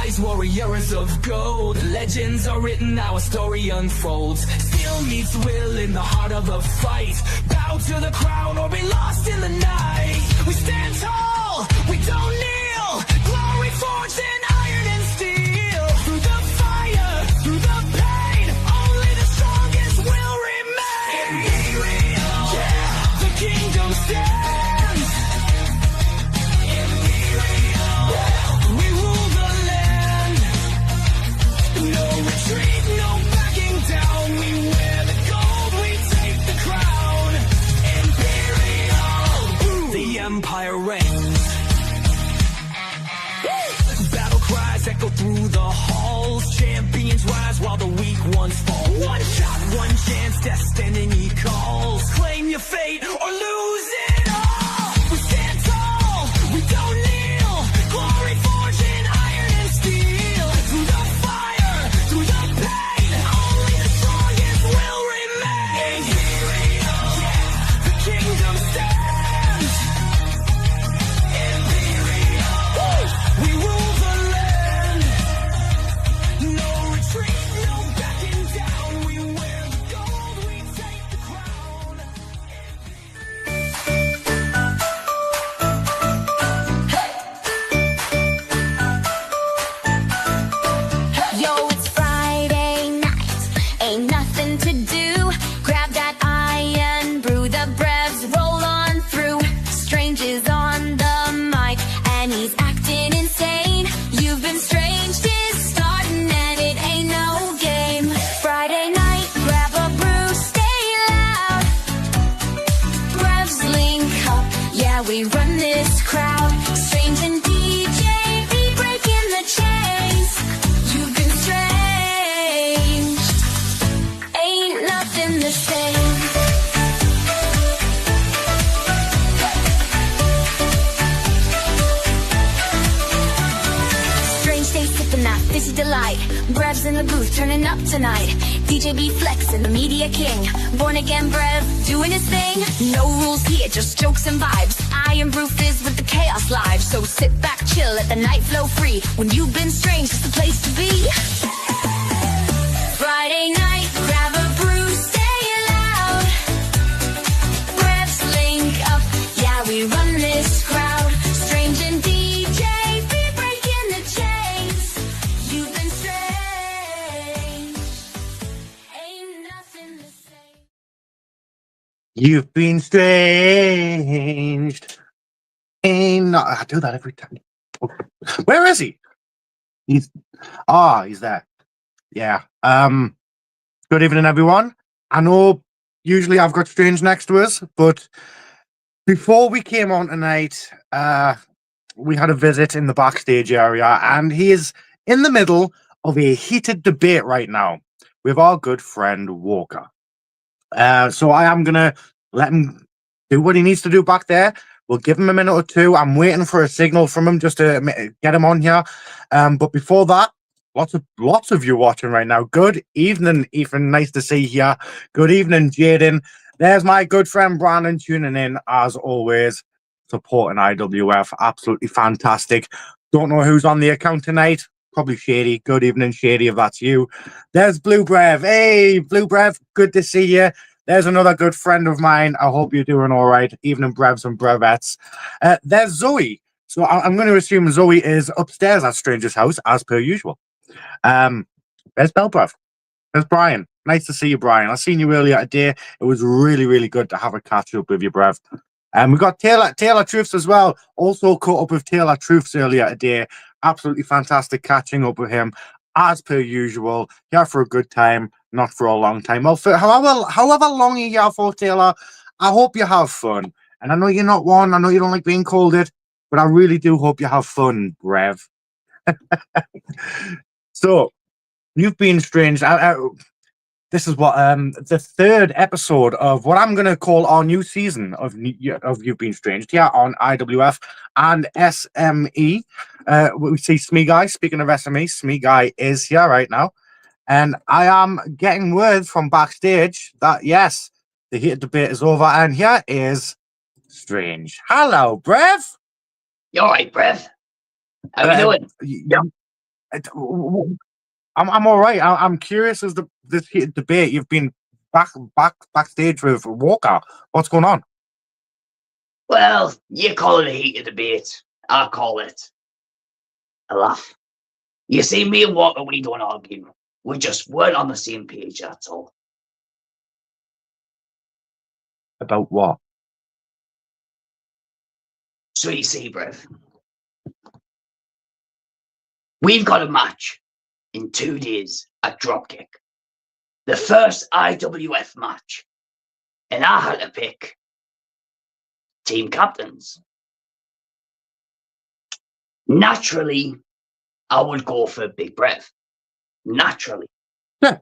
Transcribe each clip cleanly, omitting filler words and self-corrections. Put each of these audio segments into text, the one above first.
rise, warriors of gold. Legends are written, our story unfolds. Steel meets will in the heart of a fight. Bow to the crown or be lost in the night. We stand tall, we don't kneel. Glory forged in iron and steel. Through the fire, through the pain, only the strongest will remain. Imperial, yeah, the kingdom stands. Imperial, yeah, we rule the land. No retreat, no backing down. We wear the gold, we take the crown. Imperial, the empire reigns. Battle cries echo through the halls. Champions rise while the weak ones fall. One shot, one chance, destiny calls. Claim your fate or lose it all. We stand tall, we don't kneel. Glory forged in iron and steel. Through the fire, through the pain, only the strongest will remain. Imperial, yeah, the kingdom stands. Imperial, we rule the land. No retreat, no backing down. We wear the gold, we take the crown. Yo, it's Friday night, ain't nothing to do. Grab that Irn-Bru, the brevs roll on through. Strange is on the mic, and he's acting insane. You've been strange, is starting, and it ain't no game. Friday night, grab a brew, stay loud. Brevs link up, yeah, we run this crowd. Strange and DJ be breaking the chains. You've been strange, ain't nothing the same. Strange stays sipping that fizzy delight. Brevs in the booth turning up tonight. DJ B flexing, the media king. Born again Brev doing his thing. No rules here, just jokes and vibes. Irn-Bru fizz with the chaos live. So sit back, chill, let the night flow free. When you've been strange, it's the place to be. Friday night, grab a brew, stay loud. Brevs link up, yeah, we run this crowd. Strange and DJ be breaking the chains. You've been strange, ain't nothing the same. You've been stranged. Ain't not. I do that every time. Where is he? He's there. Yeah. Good evening, everyone. I know usually I've got Strange next to us, but before we came on tonight, we had a visit in the backstage area, and he is in the middle of a heated debate right now with our good friend Walker. So I am gonna let him do what he needs to do back there. We'll give him a minute or two. I'm waiting for a signal from him just to get him on here. But before that, lots of you watching right now. Good evening, Ethan. Nice to see you here. Good evening, Jaden. There's my good friend Brandon tuning in as always, supporting IWF. Absolutely fantastic. Don't know who's on the account tonight. Probably Shady. Good evening, Shady, if that's you. There's Blue Brev. Hey, Blue Brev. Good to see you. There's another good friend of mine. I hope you're doing all right. Evening, Brevs and Brevettes. There's Zoe. So I'm going to assume Zoe is upstairs at Stranger's house, as per usual. There's Belbrev. There's Brian. Nice to see you, Brian. I seen you earlier today. It was really, really good to have a catch up with you, Brev. And we got Taylor Truths as well. Also caught up with Taylor Truths earlier today. Absolutely fantastic catching up with him, as per usual. Here for a good time, not for a long time. Well, for however long you're here for, Taylor, I hope you have fun. And I know you're not one. I know you don't like being called it, but I really do hope you have fun, Brev. So, you've been strange. This is what the third episode of what I'm going to call our new season of You've Been Strange here on IWF and SME. We see Smee Guy. Speaking of SME, Smee Guy is here right now. And I am getting word from backstage that, yes, the heated debate is over. And here is Strange. Hello, Brev. You all right, Brev? How you doing? Yeah. I'm all right. I'm curious as the this heated debate. You've been backstage with Walker. What's going on? Well, you call it a heated debate. I call it a laugh. You see, me and Walker, we don't argue. We just weren't on the same page, that's all. About what? So you see, Brev, we've got a match in 2 days at Dropkick. The first IWF match. And I had to pick team captains. Naturally, I would go for Big Brev. Naturally. Yeah.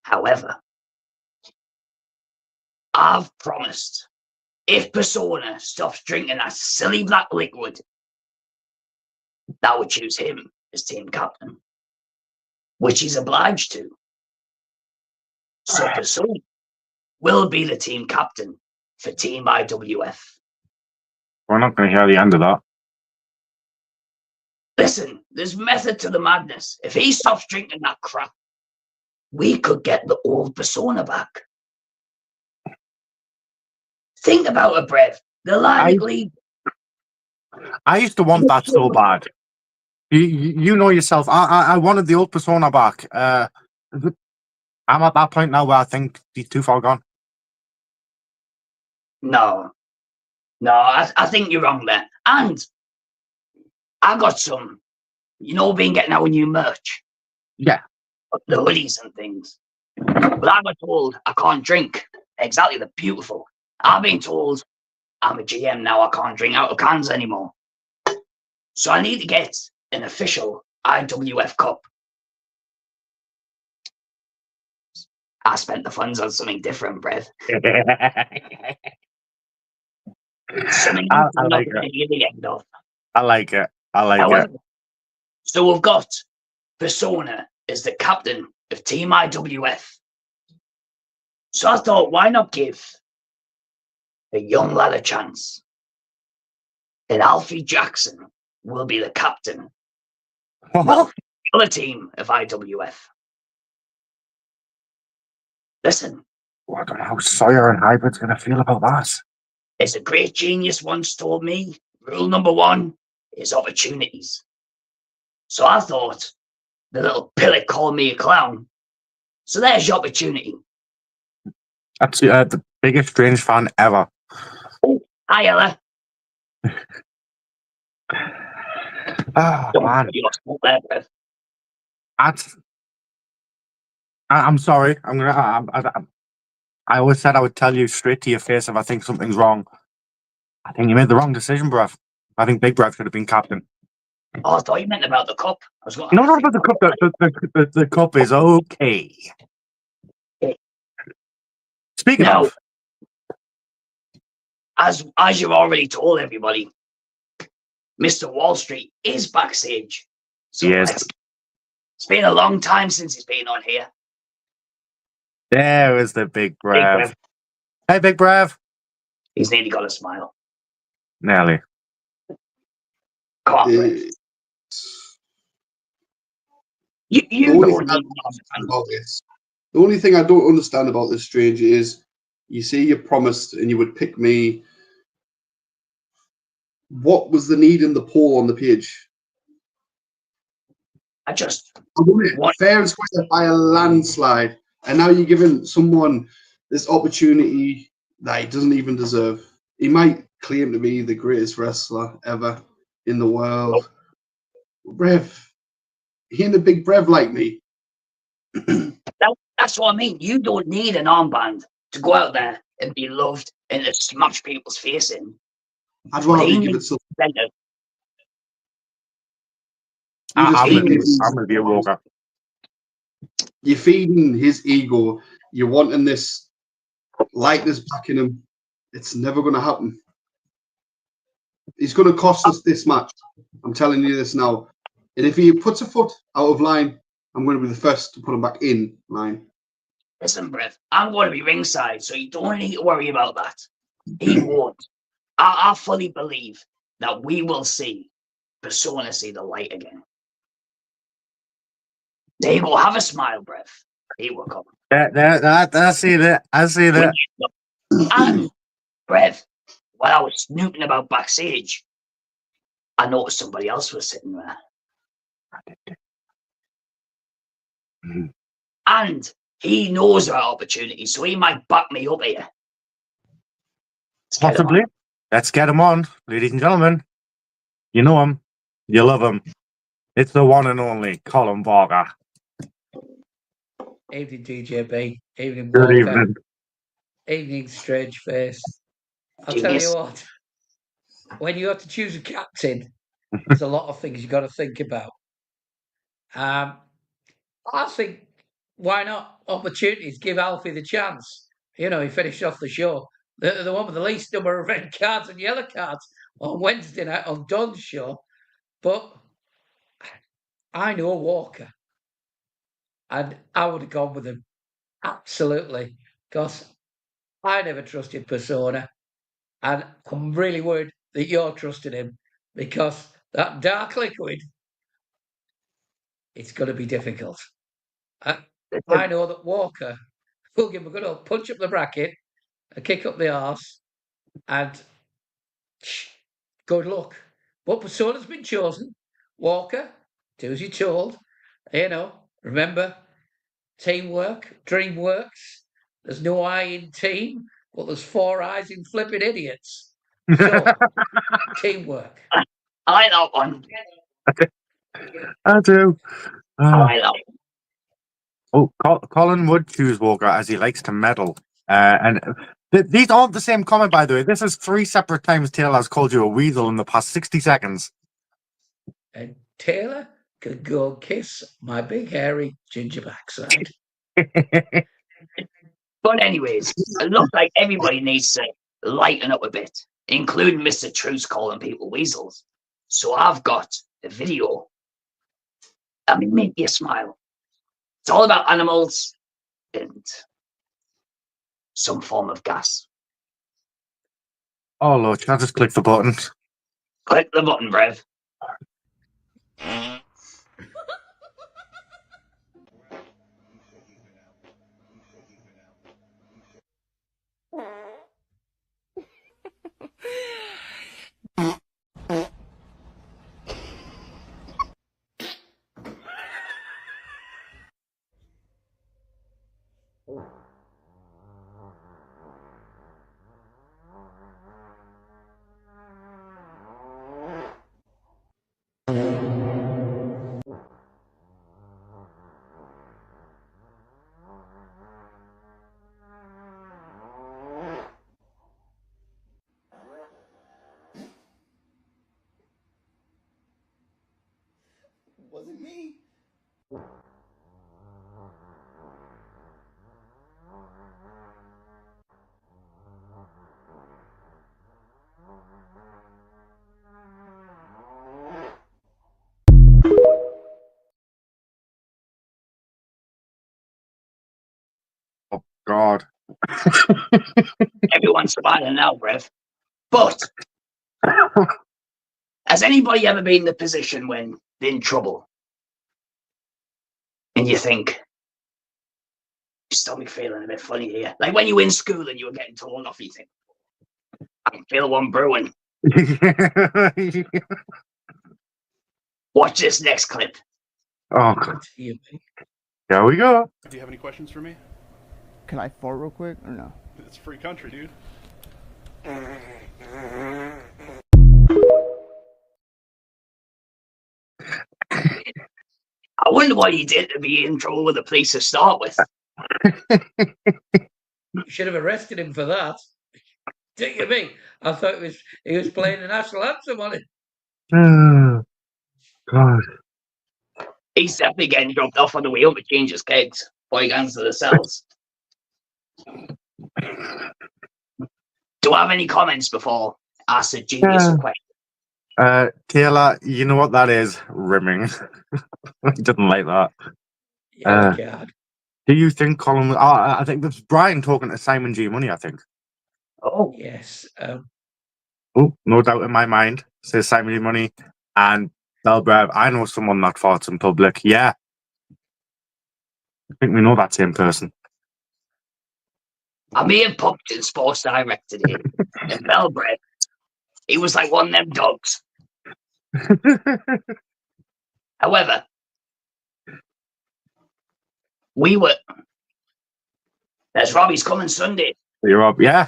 However, I've promised if Persona stops drinking that silly black liquid, that would choose him as team captain, which he's obliged to. So Persona will be the team captain for Team IWF. We're not going to hear the end of that. Listen, there's method to the madness. If he stops drinking that crap, we could get the old Persona back. Think about it, Brev. The Atlantic League. I used to want that so bad. You know yourself. I wanted the old Persona back. I'm at that point now where I think he's too far gone. No, I think you're wrong there. And I got some, been getting our new merch. Yeah. The hoodies and things. But I got told I can't drink. Exactly, they're beautiful. I've been told I'm a GM now, I can't drink out of cans anymore. So I need to get an official IWF cup. I spent the funds on something different, Brev. Something I I'm not like going to hear the end of. I like it. However, so we've got Persona as the captain of Team IWF. So I thought, why not give a young lad a chance? And Alfie Jackson will be the captain. Well, the other team of IWF. Listen. I don't know how Sawyer and Hybrid's going to feel about that. As a great genius once told me, rule number 1 is opportunities. So I thought, the little pillock called me a clown. So there's your opportunity. That's the biggest Strange fan ever. Oh, hi, Ella. Oh, man. There, I'm sorry. I always said I would tell you straight to your face if I think something's wrong. I think you made the wrong decision, Brev. I think Big Brev should have been captain. Oh, I thought you meant about the cup. No, not about the cup. The cup is okay. Speaking of, as you've already told everybody, Mr. Wall Street is backstage. So yes. It's been a long time since he's been on here. There is the Big Brev. Hey, Big Brev. He's nearly got a smile. Nearly. Come on, Brev. The only thing I don't understand about this, Strange, is you say you promised and you would pick me. What was the need in the poll on the page? I won it fair and square by a landslide. And now you're giving someone this opportunity that he doesn't even deserve. He might claim to be the greatest wrestler ever in the world. Brev, he ain't a big Brev like me. That's what I mean. You don't need an armband to go out there and be loved and to smash people's face in. I'd rather give it something. I'm with you, Walker. You're feeding his ego. You're wanting this likeness back in him. It's never going to happen. He's going to cost us this match. I'm telling you this now. And if he puts a foot out of line, I'm going to be the first to put him back in line. Listen, Brev, I'm going to be ringside, so you don't need to worry about that. He won't. I fully believe that we will see Persona see the light again. There you go. Have a smile, Brev. Here we come. I see that. I see that. And, Brev, while I was snooping about backstage, I noticed somebody else was sitting there. And he knows about opportunities, so he might back me up here. Possibly. Let's get him on, ladies and gentlemen. You know him. You love him. It's the one and only Colin Walker. Evening, DJB. Evening, Good Walker. evening. Evening, Strange Face. I'll tell Genius. you what. When you have to choose a captain, there's a lot of things you got to think about. I think, why not opportunities? Give Alfie the chance. You know, he finished off the show. The one with the least number of red cards and yellow cards on Wednesday night on Don's show. But I know Walker. And I would have gone with him. Absolutely. Because I never trusted Persona. And I'm really worried that you're trusting him. Because that dark liquid, it's going to be difficult. I know that Walker will give him a good old punch up the bracket, a kick up the arse, and good luck. But Persona's been chosen. Walker, do as you're told. You know, remember, teamwork, dream works. There's no I in team, but there's 4 eyes in flipping idiots. So, teamwork. I like that one. I do. I like that one. Colin would choose Walker as he likes to meddle. And these aren't the same comment, by the way. This is 3 separate times Taylor has called you a weasel in the past 60 seconds. And Taylor could go kiss my big hairy ginger backside. But anyways, it looks like everybody needs to lighten up a bit, including Mr. Truce calling people weasels. So I've got a video. I mean, make you smile. It's all about animals and some form of gas. Oh, Lord, can I just click the button? Click the button, Brev. Wasn't me. Oh, God. Everyone's smiling now, Brev. But has anybody ever been in the position when they're in trouble and you think, you still me feeling a bit funny here? Like when you were in school and you were getting told off, you think, I can feel one brewing. Watch this next clip. Oh, God. You There we go. Do you have any questions for me? Can I fart real quick or no? It's free country, dude. I wonder what he did to be in trouble with the police to start with. should have arrested him for that. Don't you mean? I thought he was playing the national anthem on it. Oh, God. He's definitely getting dropped off on the way home to change his kegs before he gets to the cells. Do I have any comments before I ask a genius question? Taylor, you know what that is? Rimming. He doesn't like that. Yeah, God. Do you think Colin... I think that's Brian talking to Simon G. Money, I think. Oh, Yes. Oh, no doubt in my mind. Says Simon G. Money and Bell Brev. I know someone that farts in public. Yeah. I think we know that same person. I may have popped in Sports Direct today, and Belbred, he was like one of them dogs. However, there's Robbie's coming Sunday. You're up, yeah.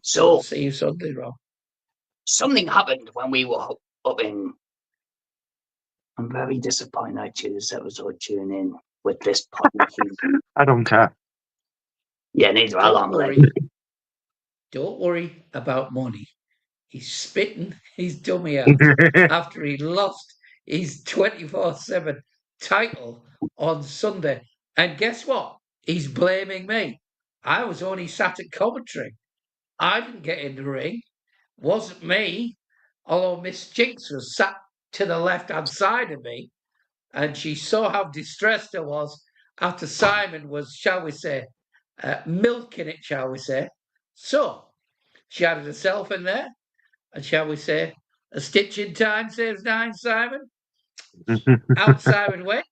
So See you Sunday, Rob. something happened when we were up in. I'm very disappointed I chose this episode tune in with this podcast. I don't care. Yeah, neither I Don't long worry. leg. Don't worry about money. He's spitting his dummy out after he lost his 24/7 title on Sunday. And guess what? He's blaming me. I was only sat at commentary. I didn't get in the ring. Wasn't me. Although Miss Jinx was sat to the left-hand side of me, and she saw how distressed I was after Simon was, shall we say, milking it, shall we say. So she added herself in there, and shall we say, a stitch in time saves 9, Simon. Out Simon went.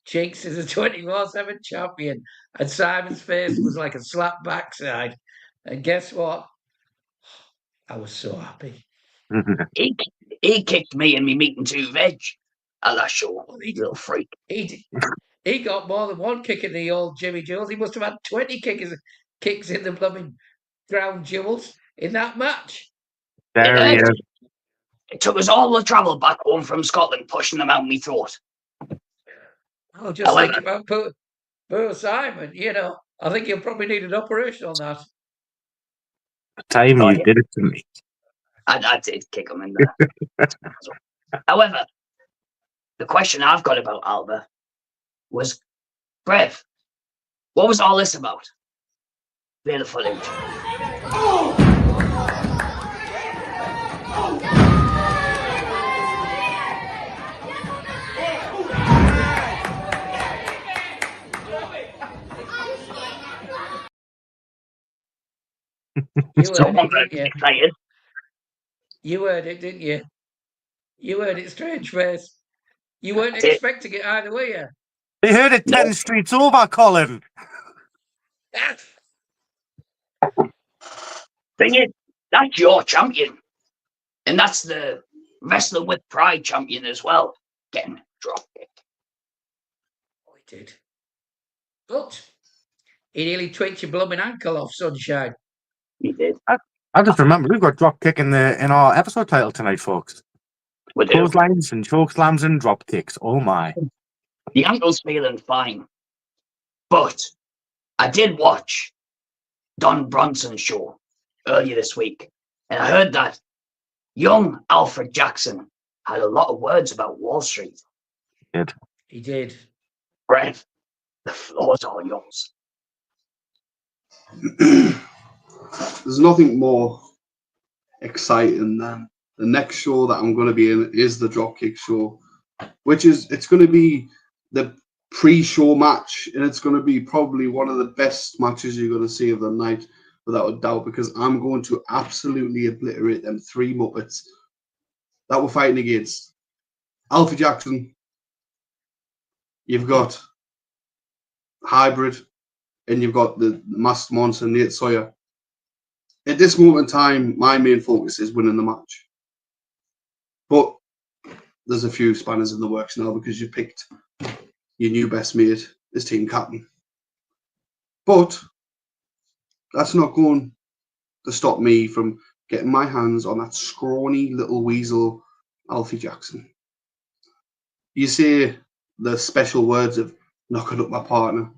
Jinx is a 24/7 champion, and Simon's face was like a slap backside. And guess what? I was so happy. He kicked me and me meat and 2 veg at that show. Little freak. He got more than one kick in the old Jimmy Jules. He must have had 20 kicks in the blooming ground jewels in that match. There he is. It took us all the travel back home from Scotland, pushing them out me throat. Oh, just think about poor Simon. You know, I think he'll probably need an operation on that. The time you did it to me. I did kick him in there. However, the question I've got about Alba was, Brev, what was all this about? Play the footage. You heard it, didn't you? You heard it, strange face. You weren't expecting it either, were you? They heard it 10 streets over, Colin. Thing is, that's your champion. And that's the Wrestler with Pride champion as well. Getting Dropkick. Oh, he did. But he nearly tweaked your blooming ankle off, Sunshine. He did. I just remember we've got Dropkick in our episode title tonight, folks. Clotheslines and Chokeslams and Dropkicks. Oh my. The ankle's feeling fine. But I did watch Don Bronson's show earlier this week, and I heard that young Alfred Jackson had a lot of words about Wall Street. He did. Brev, the floor's all yours. There's nothing more exciting than the next show that I'm going to be in is the Dropkick show, which is, it's going to be the pre-show match, and it's going to be probably one of the best matches you're going to see of the night, without a doubt, because I'm going to absolutely obliterate them 3 Muppets that we're fighting against. Alfie Jackson, you've got Hybrid, and you've got the Masked Monster, Nate Sawyer. At this moment in time, my main focus is winning the match. But there's a few spanners in the works now because you picked your new best mate as team captain. But that's not going to stop me from getting my hands on that scrawny little weasel, Alfie Jackson. You say the special words of knocking up my partner.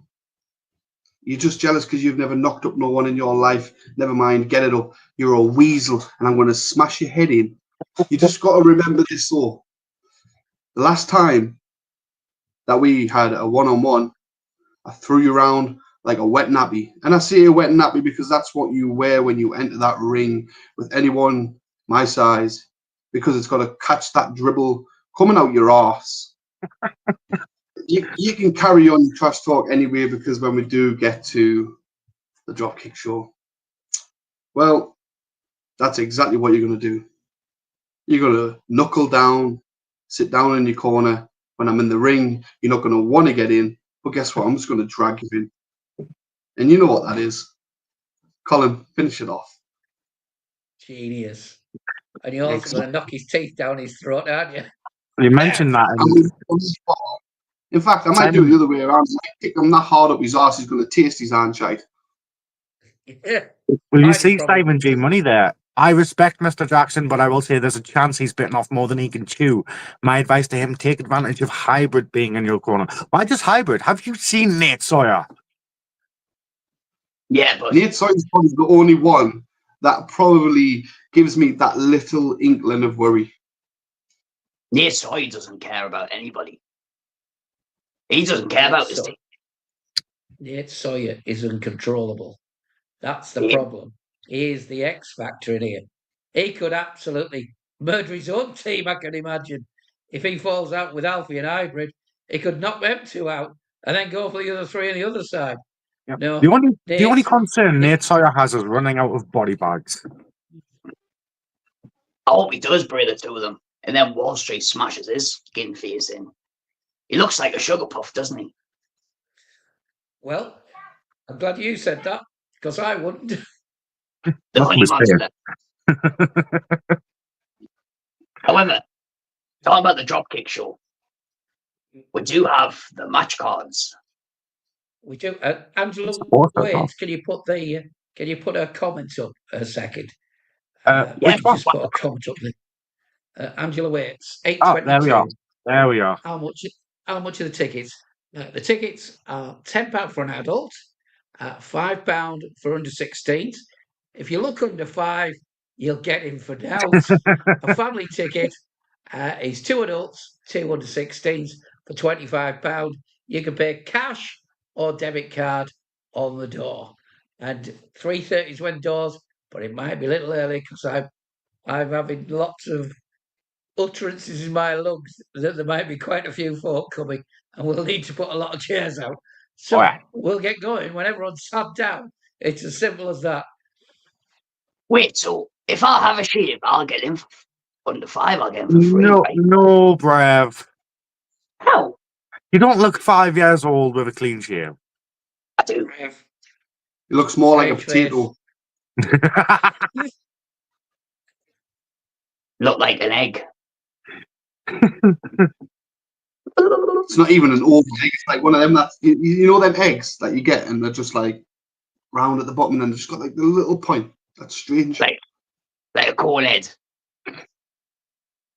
You're just jealous because you've never knocked up no one in your life. Never mind, get it up. You're a weasel and I'm going to smash your head in. You just got to remember this though. The last time that we had a one-on-one, I threw you around like a wet nappy. And I say a wet nappy because that's what you wear when you enter that ring with anyone my size, because it's got to catch that dribble coming out your arse. You can carry on your trash talk anyway, because when we do get to the Dropkick show, well, that's exactly what you're going to do. You're going to knuckle down, sit down in your corner. When I'm in the ring, you're not going to want to get in But guess what? I'm just going to drag you in. And you know what that is. Colin, finish it off. Genius. And you're also going to knock his teeth down his throat, aren't you? You mentioned that. In fact, I might do it the other way around. I might kick him that hard up his arse, he's going to taste his handshake. Yeah. Well, you see Simon G. Money there. I respect Mr. Jackson, but I will say there's a chance he's bitten off more than he can chew. My advice to him, take advantage of hybrid being in your corner. Why just hybrid? Have you seen Nate Sawyer? Yeah, but Nate Sawyer's probably the only one that probably gives me that little inkling of worry. Nate Sawyer doesn't care about anybody. He doesn't care about his team. Nate Sawyer is uncontrollable. That's the Yeah. problem. He is the X factor in here. He could absolutely murder his own team, I can imagine. If he falls out with Alfie and Hybrid, he could knock them two out and then go for the other three on the other side. Yep. No, the only concern Nate Sawyer has is running out of body bags. I hope he does bring the two of them, and then Wall Street smashes his skin face in. He looks like a sugar puff, doesn't he? Well, I'm glad you said that, because I wouldn't. The honey monster. However, talking about the Dropkick show, we do have the match cards. We do. Angela Waits, can you put a comment up a second? Which one? Just put a comment up there. Angela Waits, 8:22. Oh, there we are. There we are. How much are the tickets? The tickets are £10 for an adult, £5 for under 16s. If you look under 5, you'll get in for doubt. A family ticket is 2 adults, 2 under 16s for £25. You can pay cash or debit card on the door. And 3:30 is when doors, but it might be a little early because I'm having lots of utterances in my lungs that there might be quite a few folk coming and we'll need to put a lot of chairs out. So we'll get going when everyone's sat down. It's as simple as that. Wait, so if I have a shave, I'll get in for under 5, I'll get in for free, right? No, Brev. How? You don't look 5 years old with a clean shave. I do. He looks more like a potato. Look like an egg. It's not even an oval egg. It's like one of them that you know them eggs that you get and they're just like round at the bottom and they've just got like the little point. That's strange. Like a corn head.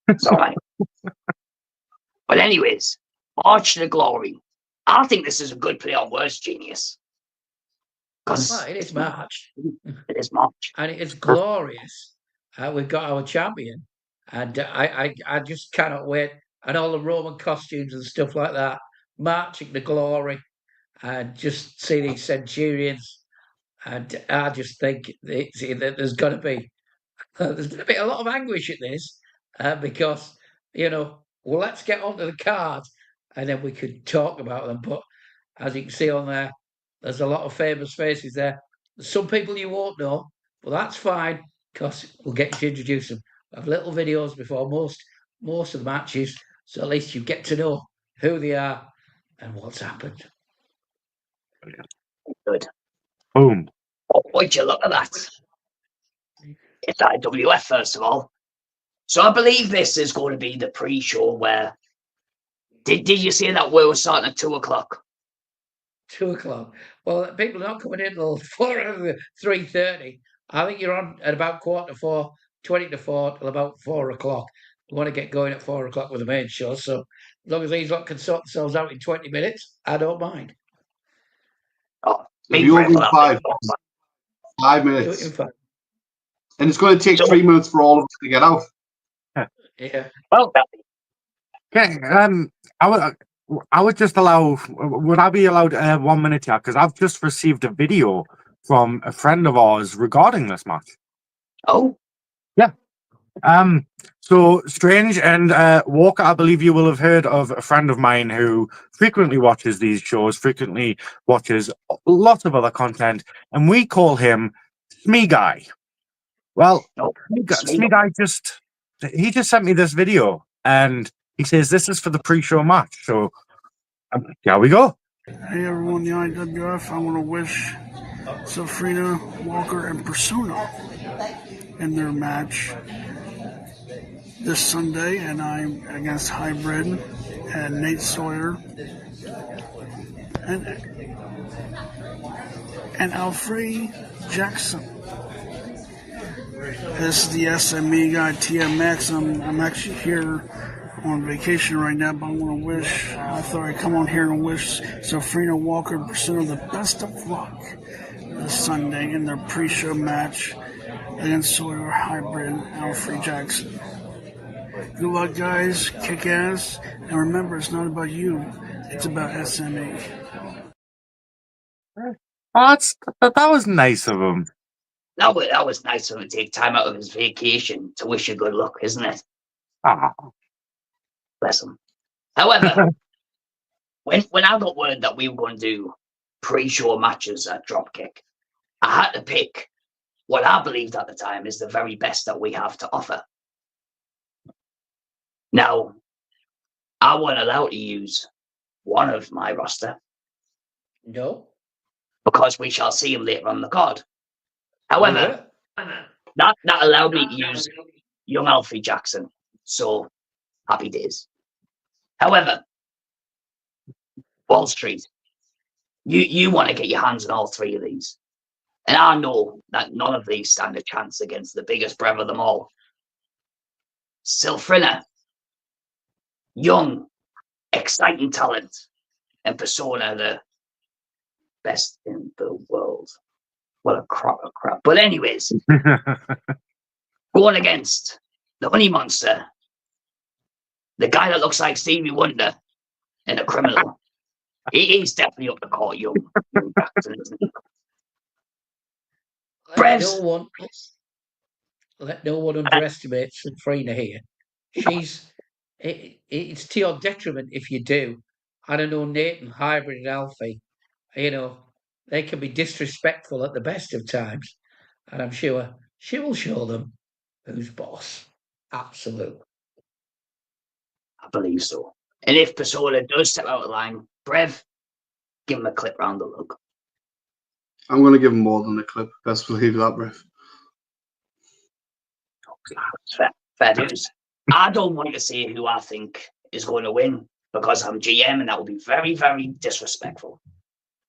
It's all right. But anyways, March to the Glory. I think this is a good play on words, Genius. Because it is March. It is March. And it is glorious. We've got our champion. And I just cannot wait. And all the Roman costumes and stuff like that. Marching to glory. And just see these centurions. And I just think that there's going to be a lot of anguish at this. Because, well, let's get onto the card. And then we could talk about them. But as you can see on there, there's a lot of famous faces there. There's some people you won't know. But that's fine. Because we'll get you to introduce them. I have little videos before most of the matches, so at least you get to know who they are and what's happened. Good. Boom. Would you look at that? It's IWF, first of all. So I believe this is going to be the pre-show where... Did you say that we were starting at 2 o'clock? 2 o'clock. Well, people are not coming in until 3:30. I think you're on at about 4:45, 20 to 4 till about 4 o'clock. You want to get going at 4 o'clock with the main show. So as long as these lot can sort themselves out in 20 minutes, I don't mind. Oh, you only 5 minutes. And it's going to take 3 minutes for all of us to get out. Yeah. Well, okay, I would just allow. Would I be allowed 1 minute here? Because I've just received a video from a friend of ours regarding this match. Oh, yeah. So Strange and Walker, I believe you will have heard of a friend of mine who frequently watches these shows, frequently watches lots of other content, and we call him Smee Guy. Well, Smee Guy just sent me this video, and he says this is for the pre-show match. So here we go. Hey everyone, the IWF. I want to wish Safrina, Walker, and Persona in their match this Sunday, and I'm against Hybrid and Nate Sawyer and Alfred Jackson. This is the SME guy, TMX. I'm actually here on vacation right now, but I want to wish, I thought I'd come on here and wish Safrina, Walker, and Persona the best of luck this Sunday in their pre-show match against Sawyer, Hybrid, and Alfred Jackson. Good luck, guys. Kick ass. And remember, it's not about you. It's about SME. Oh, that was nice of him. That was nice of him to take time out of his vacation to wish you good luck, isn't it? Ah, Bless him. However, when I got word that we were going to do pre-show matches at Dropkick, I had to pick what I believed at the time is the very best that we have to offer. Now, I wasn't allowed to use one of my roster. No. Because we shall see him later on the card. However, that allowed me to use young Alfie Jackson. So, happy days. However, Wall Street, you want to get your hands on all three of these. And I know that none of these stand a chance against the biggest brev of them all. Sylphrina, young, exciting talent, and Persona, the best in the world. What a crock of crap. But anyways, going against the Honey Monster, the guy that looks like Stevie Wonder, and a criminal. He's definitely up the court, young Jackson, isn't he? Let no one underestimate Sylphrina here. It's to your detriment if you do. I don't know, Nathan, Hybrid, and Alfie. They can be disrespectful at the best of times, and I'm sure she will show them who's boss. Absolutely. I believe so. And if Persona does step out of line, Brev, give him a clip round the lug. I'm going to give him more than a clip. Best believe that, Brev. Fair dues. I don't want to say who I think is going to win because I'm GM, and that will be very, very disrespectful.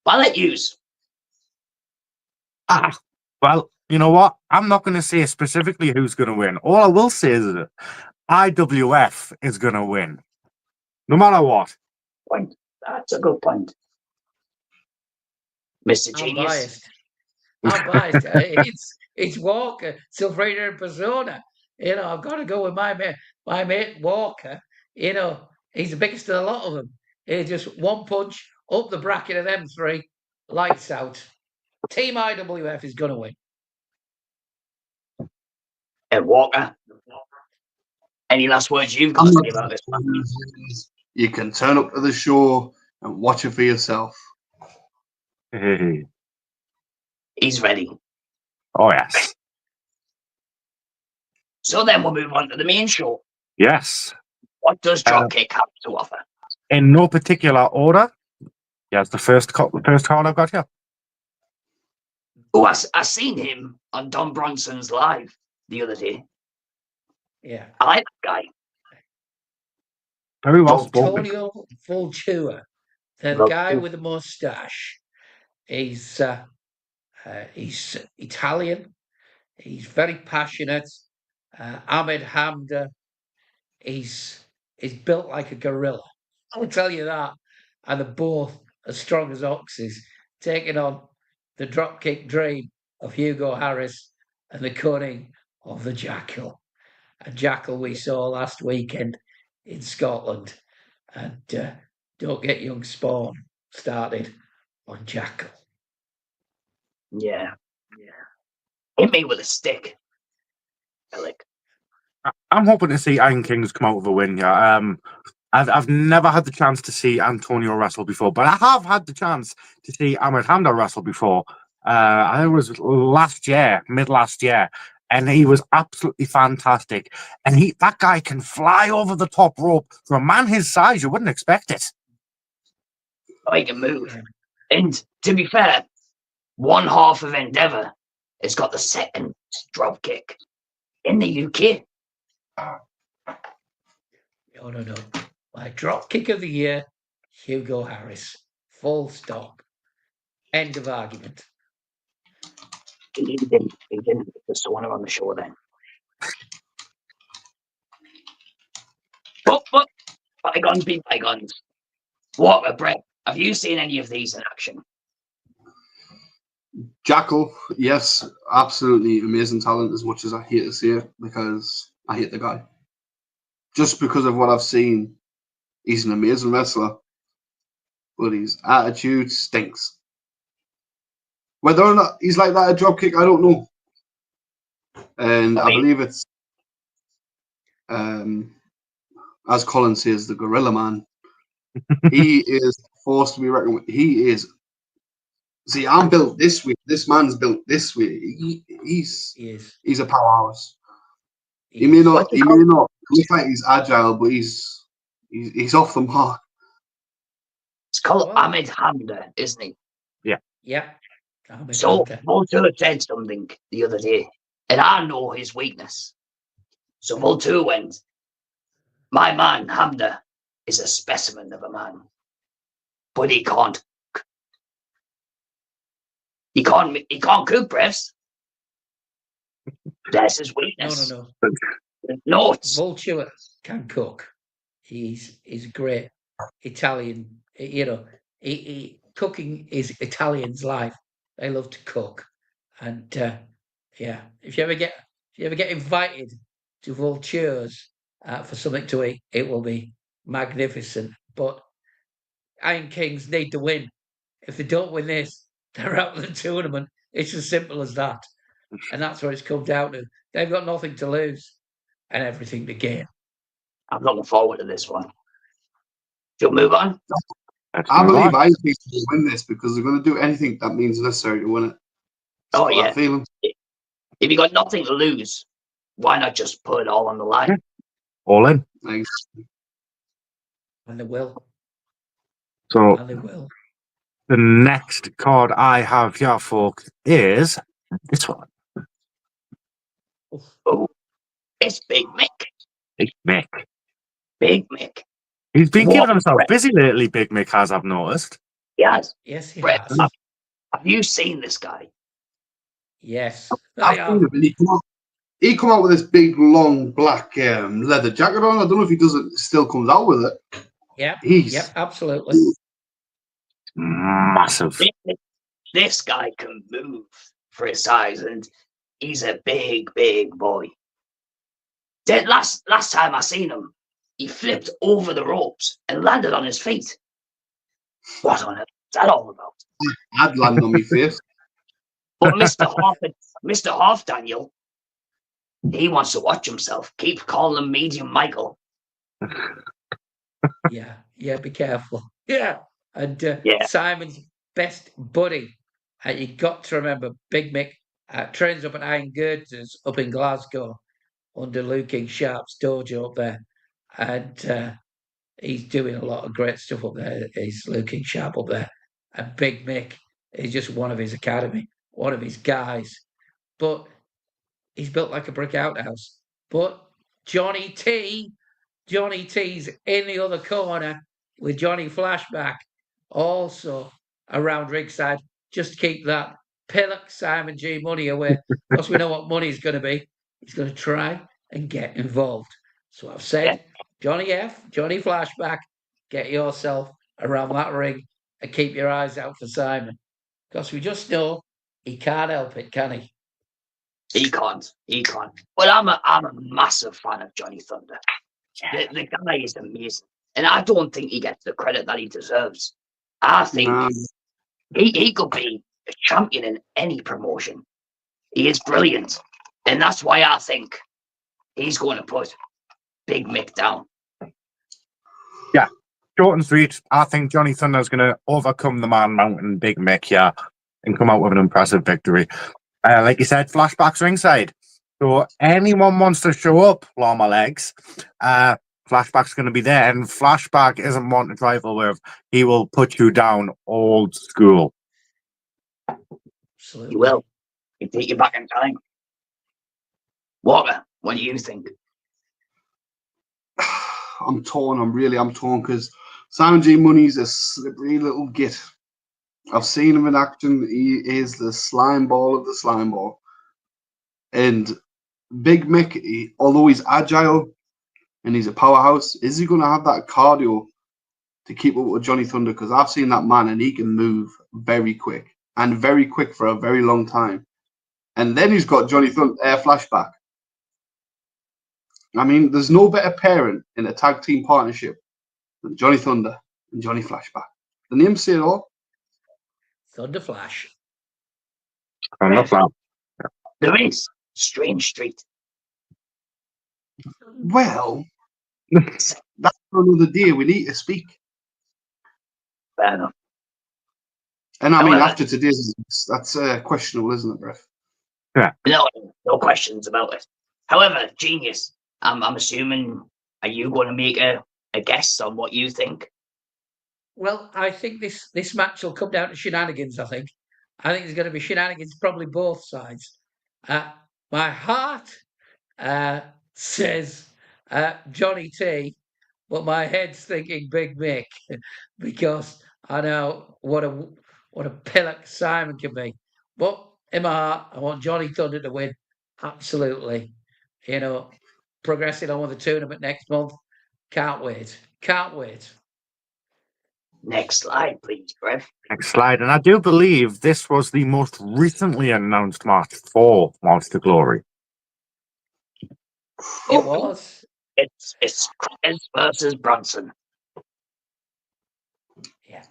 But I'll let yous. Well, you know what? I'm not going to say specifically who's going to win. All I will say is that IWF is going to win. No matter what. Point. That's a good point. Mr. Genius. I'm biased. It's Walker, Sylphrina, and Persona. I've got to go with my mate Walker. He's the biggest of the lot of them. He's just one punch up the bracket of them three. Lights out. Team IWF is going to win. And Walker, any last words you've got to say about this match? You can turn up to the show and watch it for yourself. He's ready. Oh, yes. So then we'll move on to the main show. Yes. What does Dropkick have to offer? In no particular order. Yes, the first card I've got here. Oh, I seen him on Don Bronson's live the other day. Yeah. I like that guy. Very well spoken. Antonio Vultura, the guy with the mustache. He's Italian. He's very passionate. Ahmed Hamda. He's built like a gorilla. I'll tell you that. And they're both as strong as oxes, taking on the Dropkick dream of Hugo Harris and the cunning of the Jackal. A Jackal we saw last weekend in Scotland. And don't get young Spawn started on Jackal. Yeah. Hit me with a stick. I'm hoping to see Iron Kings come out with a win. Yeah. I've never had the chance to see Antonio wrestle before, but I have had the chance to see Ahmed Hamda wrestle before. I think it was mid last year, and he was absolutely fantastic. And that guy can fly over the top rope. For a man his size, you wouldn't expect it. make a move. And to be fair, one half of Endeavour has got the second Dropkick in the UK. No. My Dropkick of the year, Hugo Harris. Full stop. End of argument. He didn't put Persona on the show then. But bygones be bygones. What a breath. Have you seen any of these in action? Jackal, yes, absolutely amazing talent, as much as I hate to say it, because I hate the guy. Just because of what I've seen, he's an amazing wrestler, but his attitude stinks. Whether or not he's like that at Dropkick, I don't know. And I believe it's, as Colin says, the Gorilla Man. He is forced to be reckoned with. He is. See, I'm built this way. This man's built this way. He's a powerhouse. He may not look like he's agile, but he's off the mark. It's called Ahmed Hamda, isn't he? Yeah. So Voltaire said something the other day, and I know his weakness. So Voltaire went, "My man Hamda is a specimen of a man, but he can't. He can't cook, brevs. That's his weakness." No. Vulture can cook. He's a great Italian. Cooking is Italians' life. They love to cook, and if you ever get invited to Vulture's for something to eat, it will be magnificent. But Iron Kings need to win. If they don't win this, they're out of the tournament. It's as simple as that. And that's what it's come down to. They've got nothing to lose and everything to gain. I'm looking forward to this one. Shall we move on? I believe Iron Kings will win this because they're going to do anything that means necessary to win it. Oh, yeah. If you got nothing to lose, why not just put it all on the line? All in. Thanks. And they will. So And they will. the next card I have here, folks, is this one. Oh, it's Big Mick. Big Mick. Big Mick. He's been keeping himself busy lately, Big Mick has, I've noticed. Yes. Yes, he Brett, has. have you seen this guy? Yes. I've seen it, but he come out with this big, long, black leather jacket on. I don't know if he still comes out with it. Yep, absolutely. Massive. This guy can move for his size, and he's a big, big boy. Last time I seen him, he flipped over the ropes and landed on his feet. What on earth is that all about? I'd land on my face. But Mr. Half Daniel, he wants to watch himself. Keep calling him Medium Michael. Yeah, be careful. Yeah. And Simon's best buddy, you got to remember, Big Mick trains up at Iron Girders up in Glasgow under Luke King Sharp's dojo up there. And he's doing a lot of great stuff up there. He's Luke King Sharp up there. And Big Mick is just one of his academy, one of his guys. But he's built like a brick outhouse. But Johnny T's in the other corner with Johnny Flashback also around ringside. Just keep that Pillock Simon G money away, because we know what money's going to be. He's going to try and get involved. So I've said, Johnny Flashback, get yourself around that ring and keep your eyes out for Simon, because we just know he can't help it, can he? He can't. Well, I'm a massive fan of Johnny Thunder. The guy is amazing, and I don't think he gets the credit that he deserves. I think he could be a champion in any promotion. He is brilliant, and that's why I think he's going to put Big Mick down. Yeah, short and sweet. I think Johnny Thunder's going to overcome the Man Mountain Big Mick here and come out with an impressive victory. Like you said, Flashback's ringside. So anyone wants to show up, Llama Legs, Flashback's going to be there, and Flashback isn't one to trifle with. He will put you down old school. Absolutely. You will. He'll take you back in time. Walker, what do you think? I'm torn. I'm torn because Simon J. Money's a slippery little git. I've seen him in action. He is the slime ball of the slime ball. And Big Mick, although he's agile and he's a powerhouse, is he going to have that cardio to keep up with Johnny Thunder? Because I've seen that man and he can move very quick and very quick for a very long time. And then he's got Johnny Thunder Flashback. I mean, there's no better parent in a tag team partnership than Johnny Thunder and Johnny Flashback. The names say it all. Thunder Flash. There is Strange Street. Well, that's for another day. We need to speak. Fair enough. And I mean, However, after today's, that's questionable, isn't it, Brev? Yeah. No questions about it. However, Genius, I'm assuming, are you going to make a guess on what you think? Well, I think this match will come down to shenanigans, I think. I think there's going to be shenanigans, probably both sides. My heart says Johnny T, but my head's thinking Big Mick because I know what a pillock Simon can be. But in my heart, I want Johnny Thunder to win. Absolutely. You know, progressing on with the tournament next month. Can't wait. Can't wait. Next slide, please, Brev. Next slide. And I do believe this was the most recently announced match for Monster Glory. It was. It's Chris versus Bronson. Yeah.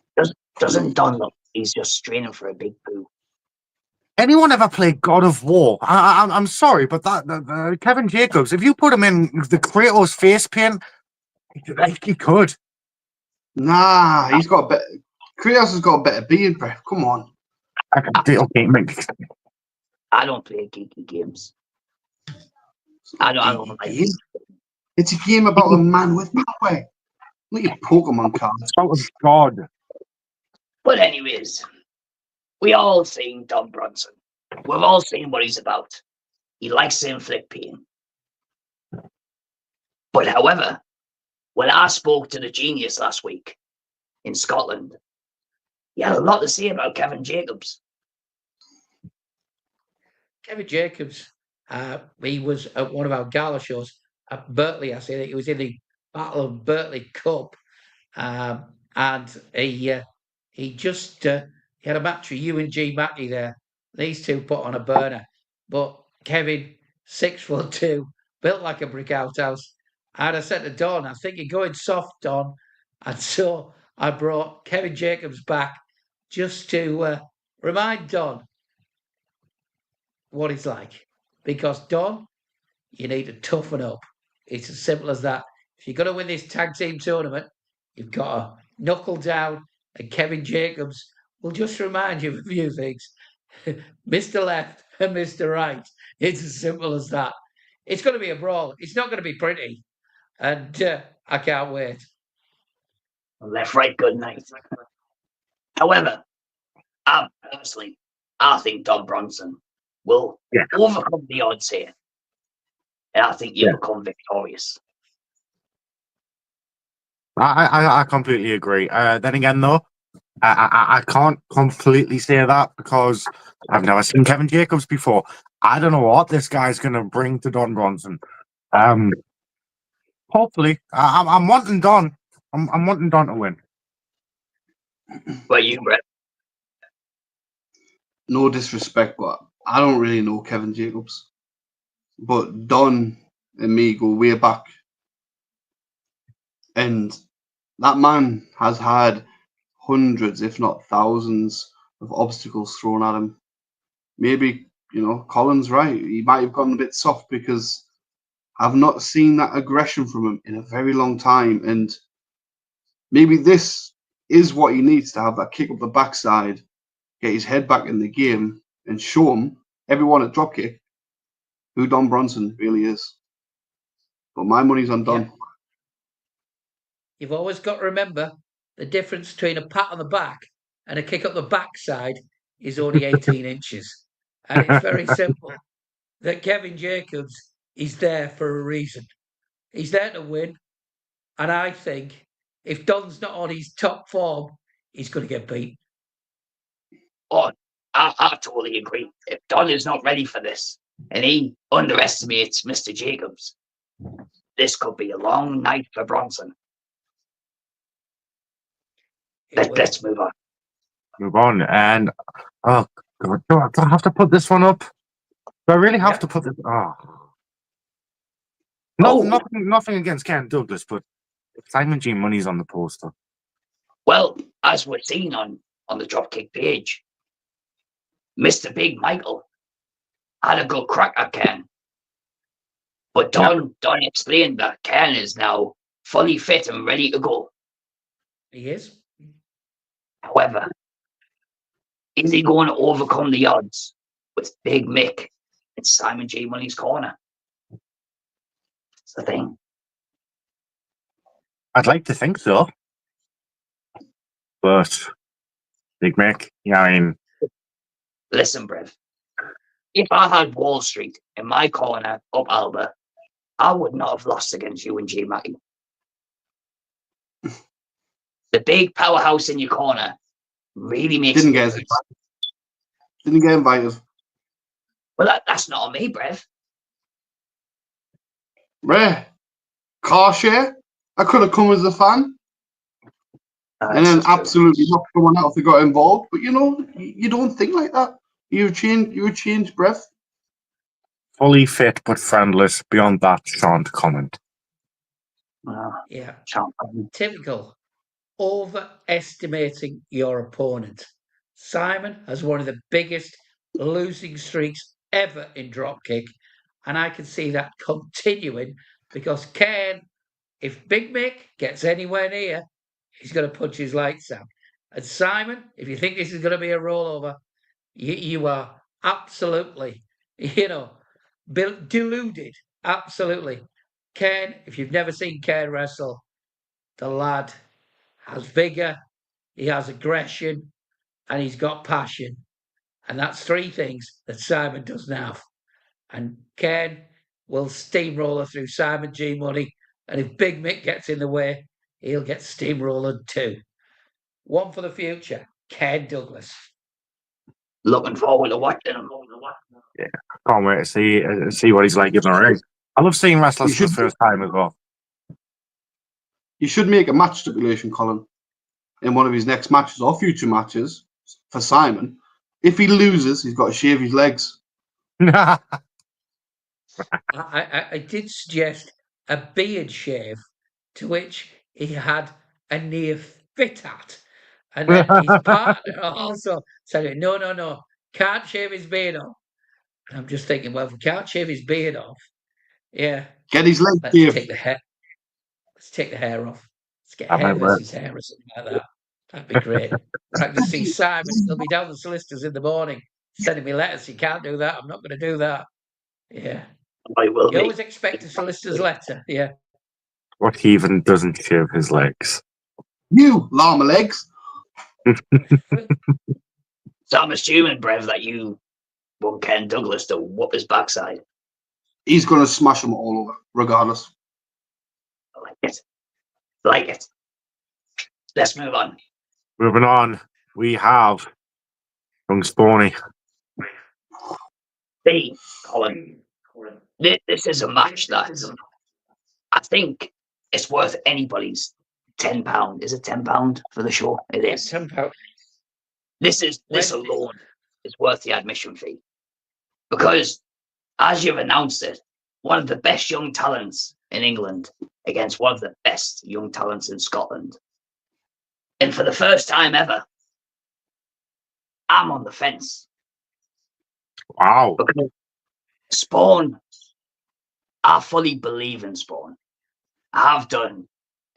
Doesn't Don look? He's just straining for a big poo. Anyone ever played God of War? I'm sorry, but that Kevin Jacobs, if you put him in the Kratos face paint, he could. Nah, he's got a better. Kratos has got a better beard, Brev. Come on. Okay, I don't play geeky games. I don't like game. It's a game about a man with power. Not your Pokemon cards. Oh God. But anyways, we all seen Don Bronson. We've all seen what he's about. He likes to inflict pain. But however, when I spoke to the Genius last week in Scotland, he had a lot to say about Kevin Jacobs. Kevin Jacobs, he was at one of our gala shows at Berkeley. I say that he was in the Battle of Berkeley Cup, and he had a match with you and G Mackey there. These two put on a burner, but Kevin, 6'2", built like a brick outhouse. And I said to Don, I think you're going soft, Don. And so I brought Kevin Jacobs back just to remind Don what it's like. Because, Don, you need to toughen up. It's as simple as that. If you're going to win this tag team tournament, you've got to knuckle down, and Kevin Jacobs will just remind you of a few things. Mr. Left and Mr. Right. It's as simple as that. It's going to be a brawl. It's not going to be pretty. And I can't wait. Left, right, good night. However, I think Don Bronson will overcome the odds here. And I think you'll become victorious. I completely agree. Then again, though, I can't completely say that because I've never seen Kevin Jacobs before. I don't know what this guy's going to bring to Don Bronson. Hopefully, I'm wanting Don. I'm wanting Don to win. Well, you, Brett. No disrespect, but I don't really know Kevin Jacobs. But Don and me go way back. And that man has had hundreds, if not thousands, of obstacles thrown at him. Maybe, Colin's right. He might have gotten a bit soft because I've not seen that aggression from him in a very long time. And maybe this is what he needs to have that kick up the backside, get his head back in the game, and show him, everyone at Dropkick, who Don Bronson really is. But my money's on Don. you've always got to remember the difference between a pat on the back and a kick up the backside is only 18 inches. And it's very simple that Kevin Jacobs is there for a reason. He's there to win. And I think if Don's not on his top form, he's going to get beat. Oh, I totally agree. If Don is not ready for this and he underestimates Mr. Jacobs, this could be a long night for Bronson. Let's move on. Move on. And, oh, God, do I have to put this one up? Do I really have to put this? Oh. Nothing against Ken Douglas, but Simon G. Money's on the poster. Well, as we're seeing on the Dropkick page, Mr. Big Michael had a good crack at Ken. But Don explained that Ken is now fully fit and ready to go. He is. However, is he going to overcome the odds with Big Mick in Simon G. Money's corner? That's the thing. I'd like to think so. But Big Mick, yeah, I mean... Listen, Brev. If I had Wall Street in my corner up Alba, I would not have lost against you and G. Mackie. The big powerhouse in your corner really makes Didn't get invited. Well, that's not on me, Brev. Ray, car share? I could have come as a fan. And then absolutely knocked someone out if they got involved. But you don't think like that. You change breath. Fully fit but friendless. Beyond that, shan't comment. Yeah. Typical. Overestimating your opponent. Simon has one of the biggest losing streaks ever in Dropkick, and I can see that continuing because Ken, if Big Mick gets anywhere near, he's going to punch his lights out. And Simon, if you think this is going to be a rollover, you are absolutely, deluded. Absolutely. Ken, if you've never seen Ken wrestle, the lad has vigor, he has aggression, and he's got passion. And that's three things that Simon doesn't have. And Ken will steamroller through Simon G. Money. And if Big Mick gets in the way, he'll get steamrollered too. One for the future, Ken Douglas. Looking forward to watching him. Yeah, can't wait to see what he's like in the ring. I love seeing wrestlers for the first time as well. You should make a match stipulation, Colin, in one of his next matches or future matches for Simon. If he loses, he's got to shave his legs. I did suggest a beard shave, to which he had a near fit at. And then his partner also said, no, can't shave his beard off. And I'm just thinking, well, if we can't shave his beard off, yeah. Get his legs Let's take the hair. Let's take the hair off. Let's get hair versus hair or something like that. That'd be great. I can see Simon. He'll be down the solicitors in the morning sending me letters. You can't do that. I'm not going to do that. Yeah. I will. You always expect a solicitor's letter. Yeah. What heathen doesn't shave his legs? You, llama legs. So I'm assuming, Brev, that you want Ken Douglas to whoop his backside. He's going to smash them all over, regardless. I like it. Let's move on. Moving on, we have Young Spawny. See, Colin, this is a match that I think it's worth anybody's £10. Is it £10 for the show? It is. £10. This alone is worth the admission fee. Because, as you've announced it, one of the best young talents in England against one of the best young talents in Scotland. And for the first time ever, I'm on the fence. Wow. Because Spawn, I fully believe in Spawn. I have done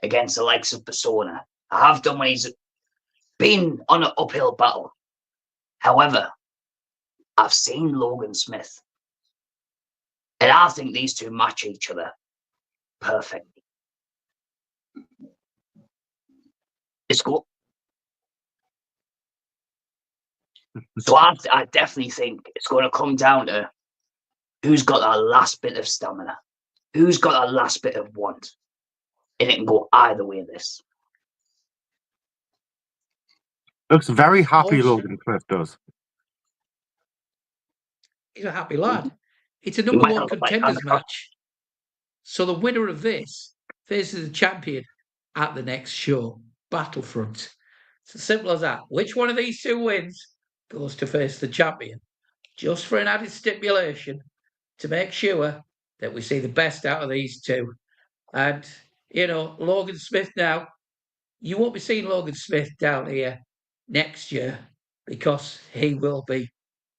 against the likes of Persona. I have done when he's been on an uphill battle. However, I've seen Logan Smith. And I think these two match each other perfectly. It's cool. So I definitely think it's going to come down to who's got that last bit of stamina, who's got that last bit of want, and it can go either way. This Looks very happy, Also- Logan Smith does. He's a happy lad. It's a You number might one not look like contenders Santa Claus. match. So the winner of this faces the champion at the next show, Battlefront. It's as simple as that. Which one of these two wins goes to face the champion? Just for an added stipulation to make sure that we see the best out of these two. And, you know, Logan Smith now, you won't be seeing Logan Smith down here next year because he will be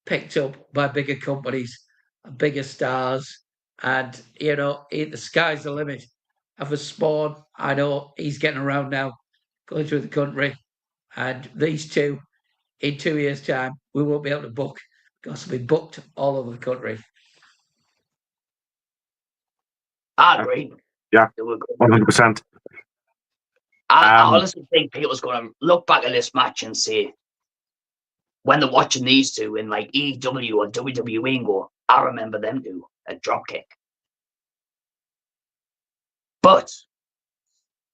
picked up by bigger companies and bigger stars. And, you know, the sky's the limit. And for Spawn, I know he's getting around now, going through the country. And these two, in 2 years' time, we won't be able to book because they'll be booked all over the country. I agree. Yeah, They were good. 100%. I honestly think people's going to look back at this match and say, when they're watching these two in like EW or WWE and go, I remember them do a Dropkick. But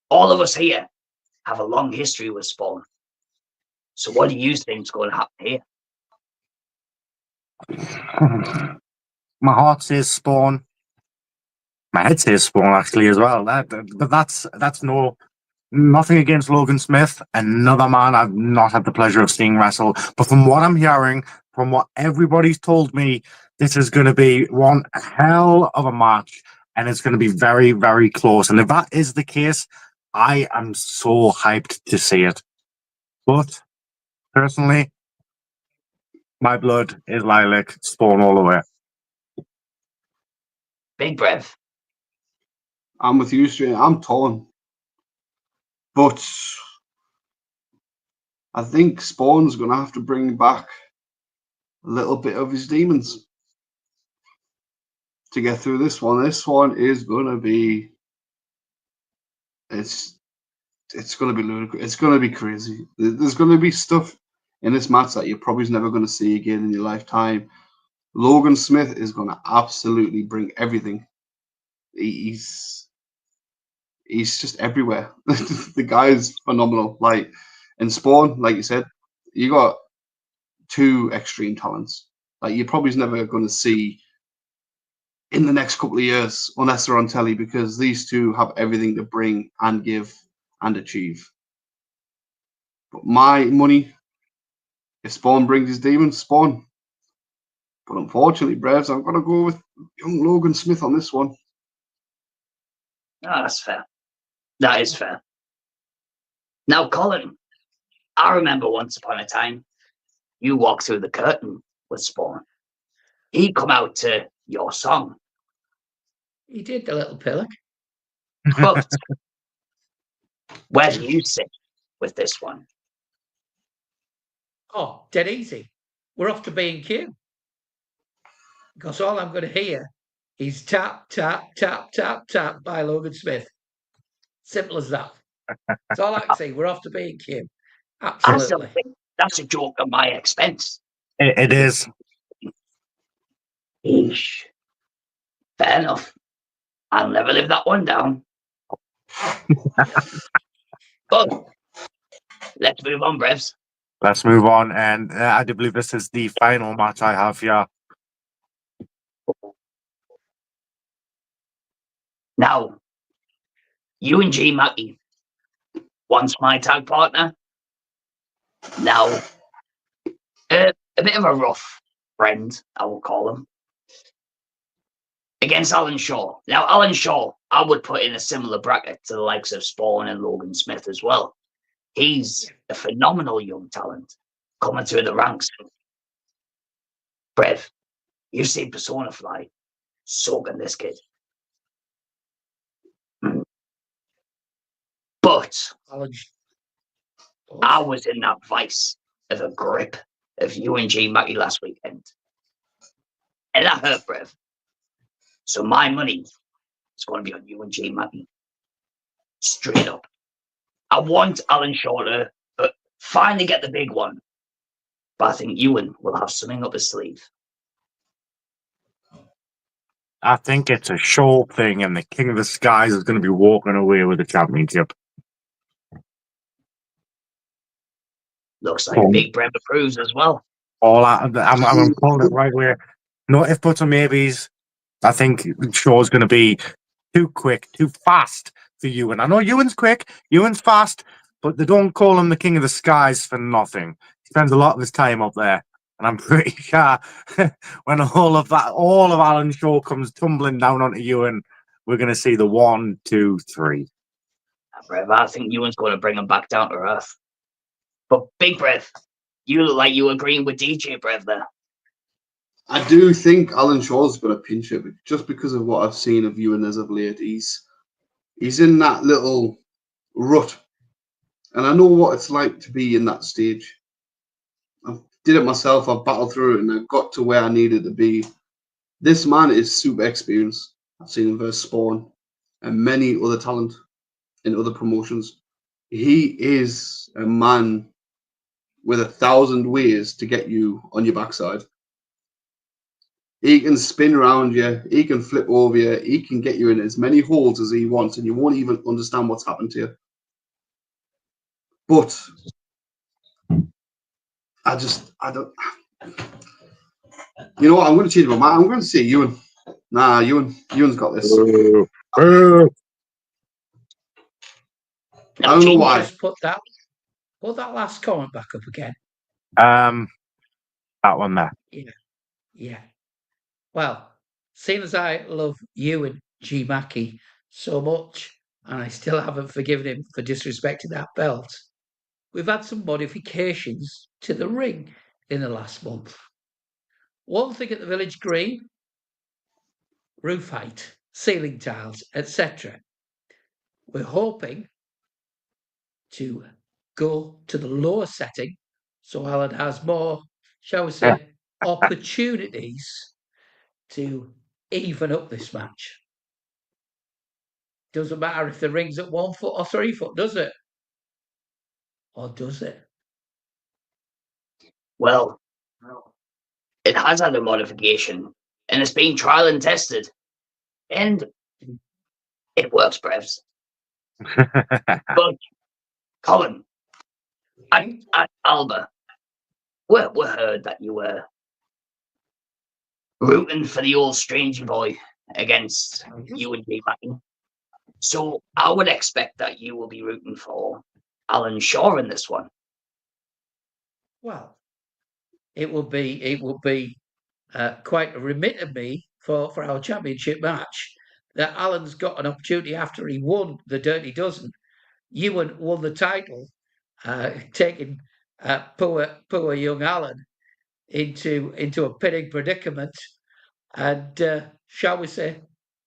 all of us here have a long history with Spawn. So what do you think's going to happen here? My heart says Spawn. My head says Spawn actually as well. But that's nothing against Logan Smith, another man I've not had the pleasure of seeing wrestle. But from what I'm hearing, from what everybody's told me, this is going to be one hell of a match, and it's going to be very, very close. And if that is the case, I am so hyped to see it. But personally, my blood is lilac, Spawn all the way. Big Brev. I'm with you, Straight. I'm torn. But I think Spawn's going to have to bring back a little bit of his demons to get through this one. This one is going to be... It's going to be ludicrous. It's going to be crazy. There's going to be stuff in this match that you're probably never going to see again in your lifetime. Logan Smith is going to absolutely bring everything. He's just everywhere. The guy is phenomenal. Like in Spawn, like you said, you got two extreme talents. Like you're probably never going to see in the next couple of years unless they're on telly, because these two have everything to bring and give and achieve. But my money, if Spawn brings his demons, Spawn. But unfortunately, Brevs, I'm going to go with young Logan Smith on this one. Oh, that's fair. That is fair. Now, Colin, I remember once upon a time, you walked through the curtain with Spawn. He come out to your song. He did, the little pillock. But where do you sit with this one? Oh, dead easy. We're off to B&Q. Because all I'm going to hear is tap, tap, tap, tap, tap by Logan Smith. Simple as that. That's all I can say. We're off to B&Q. I still Absolutely. think that's a joke at my expense. It is. Eesh. Fair enough. I'll never live that one down. But let's move on, Brevs. Let's move on. And I do believe this is the final match I have here. Now, you and G Mackie, once my tag partner, now a bit of a rough friend, I will call him, against Alan Shaw. Now, Alan Shaw, I would put in a similar bracket to the likes of Spawn and Logan Smith as well. He's a phenomenal young talent coming through the ranks. Brev, you've seen Persona Fly. So can this kid. But I was in that vice of a grip of you and G Mackie last weekend. And that hurt, Brev. So my money is going to be on you and G Mackie. Straight up. I want Alan Shaw to finally get the big one. But I think Ewan will have something up his sleeve. I think it's a show thing, and the King of the Skies is going to be walking away with the championship. Looks like Big Brev approves as well. I'm calling it right away. No if buts or maybes. I think Shaw's going to be too quick, too fast for Ewan. I know Ewan's quick, Ewan's fast, but they don't call him the King of the Skies for nothing. He spends a lot of his time up there. And I'm pretty sure when all of Alan Shaw comes tumbling down onto Ewan, we're going to see the 1, 2, 3. Brev, I think Ewan's going to bring him back down to earth. But Big Brev, you look like you agreeing with DJ Brev there. I do think Alan Shaw's going to pinch it, just because of what I've seen of Ewan as of late. He's in that little rut, and I know what it's like to be in that stage. I did it myself. I battled through it, and I got to where I needed to be. This man is super experienced. I've seen him versus Spawn and many other talent in other promotions. He is a man with 1,000 ways to get you on your backside. He can spin around you. He can flip over you. He can get you in as many holes as he wants, and you won't even understand what's happened to you. But I don't. You know what? I'm going to change my mind. I'm going to say Ewan. Nah, Ewan's got this. I don't know why. Just put that last comment back up again. That one there. Yeah. Well, seeing as I love Ewan G. Mackey so much, and I still haven't forgiven him for disrespecting that belt, we've had some modifications to the ring in the last month. One thing at the Village Green, roof height, ceiling tiles, etc. We're hoping to go to the lower setting so Alan has more, shall we say, opportunities to even up this match. Doesn't matter if the ring's at 1 foot or 3 foot, does it? Or does it? Well, it has had a modification, and it's been trial and tested. And it works, Brevs. But, Colin, at Alba, we heard that you were rooting for the old stranger boy against you and G. Mackey. So I would expect that you will be rooting for Alan Shaw in this one. Well, it will be quite a remit of me for our championship match that Alan's got an opportunity after he won the Dirty Dozen. Ewan won the title, taking poor young Alan into a pinning predicament. And shall we say,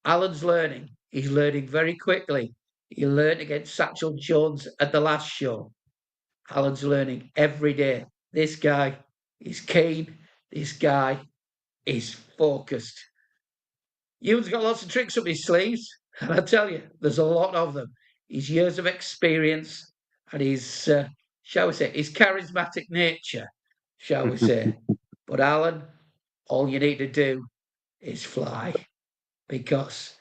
Alan's learning. He's learning very quickly. He learned against Satchel Jones at the last show. Alan's learning every day. This guy is keen. This guy is focused. Ewan's got lots of tricks up his sleeves, and I tell you, there's a lot of them. His years of experience and his, shall we say, his charismatic nature, shall we say. But Alan, all you need to do is fly, because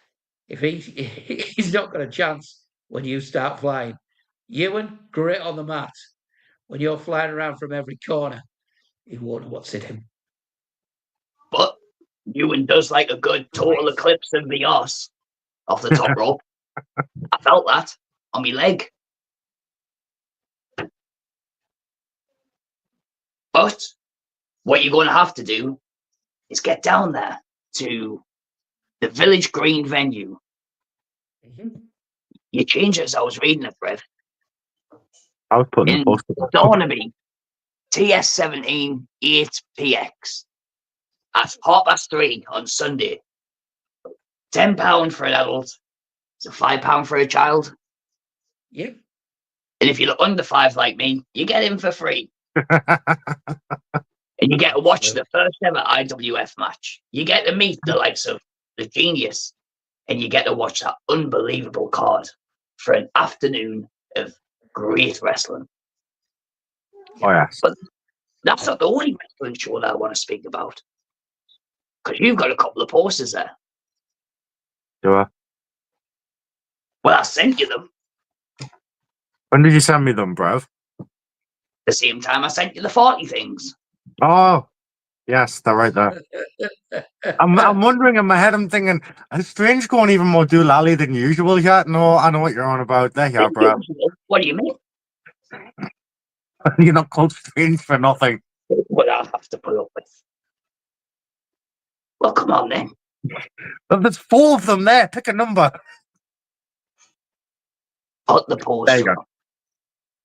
if he's not got a chance when you start flying. Ewan, great on the mat. When you're flying around from every corner, he won't know what's in him. But Ewan does like a good total eclipse of the arse off the top rope. I felt that on my leg. But what you're going to have to do is get down there to the Village Green venue. You change it as I was reading it, Brev. I was putting in Dornaby, TS17 8PX at 3:30 on Sunday. £10 for an adult. It's £5 for a child. Yep. And if you look under 5 like me, you get in for free. And you get to watch the first ever IWF match. You get to meet the likes of the Genius. And you get to watch that unbelievable card for an afternoon of great wrestling. Oh, yes. But that's not the only wrestling show that I want to speak about. Because you've got a couple of posters there. Do I? Well, I sent you them When did you send me them, bruv? the same time I sent you the 40 things. Oh, yes, they're right there. I'm wondering in my head, I'm thinking, is Strange going even more doolally than usual yet? No, I know what you're on about. There you are, bruv. What do you mean? You're not called Strange for nothing. What I'll have to put up with. Well, come on then. But there's 4 of them there. Pick a number. Put the poster. There you go. up.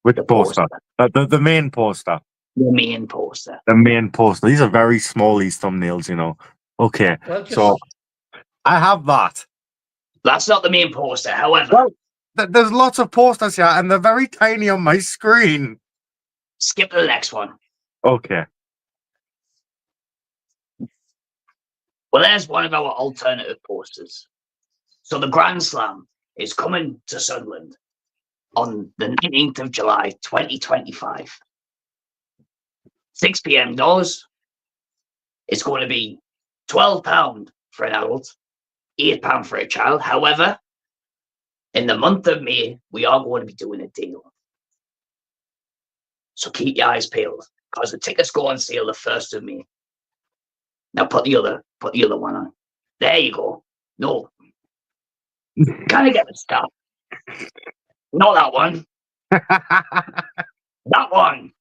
Which The poster? The main poster. The main poster. The main poster. These are very small, these thumbnails, you know. Okay, Well, just, so I have that. That's not the main poster. However, Well, there's lots of posters here, and they're very tiny on my screen. skip to the next one. Okay. Well, there's one of our alternative posters. So the Grand Slam is coming to Sunderland on the 19th of July, 2025. 6 p.m. doors. It's going to be £12 for an adult, £8 for a child. However, in the month of May, we are going to be doing a deal. So keep your eyes peeled, because the tickets go on sale the 1st of May. Now put the other one on. There you go. No. Can I get the stop? Not that one. That one.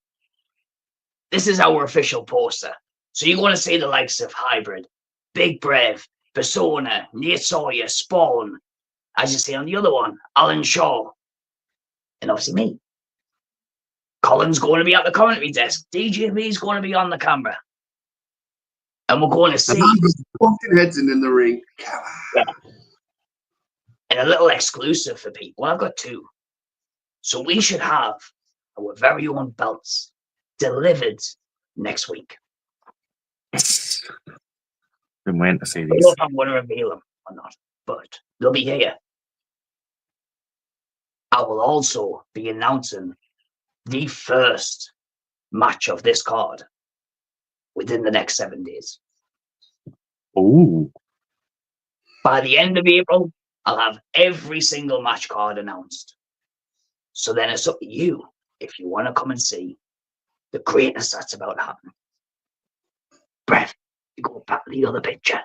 This is our official poster. So you're going to see the likes of Hybrid, Big Brev, Persona, Nate Sawyer, Spawn. As you see on the other one, Alan Shaw. And obviously me. Colin's going to be at the commentary desk. DJB's going to be on the camera. And we're going to see. Bumping heads in the ring. Yeah. And a little exclusive for people. I've got 2. So we should have our very own belts delivered next week. Been waiting to see I don't these. know if I'm going to reveal them or not, but they'll be here. I will also be announcing the first match of this card within the next 7 days. Ooh. By the end of April, I'll have every single match card announced. So then it's up to you if you want to come and see the greatness that's about to happen. Brev, you go back to the other picture.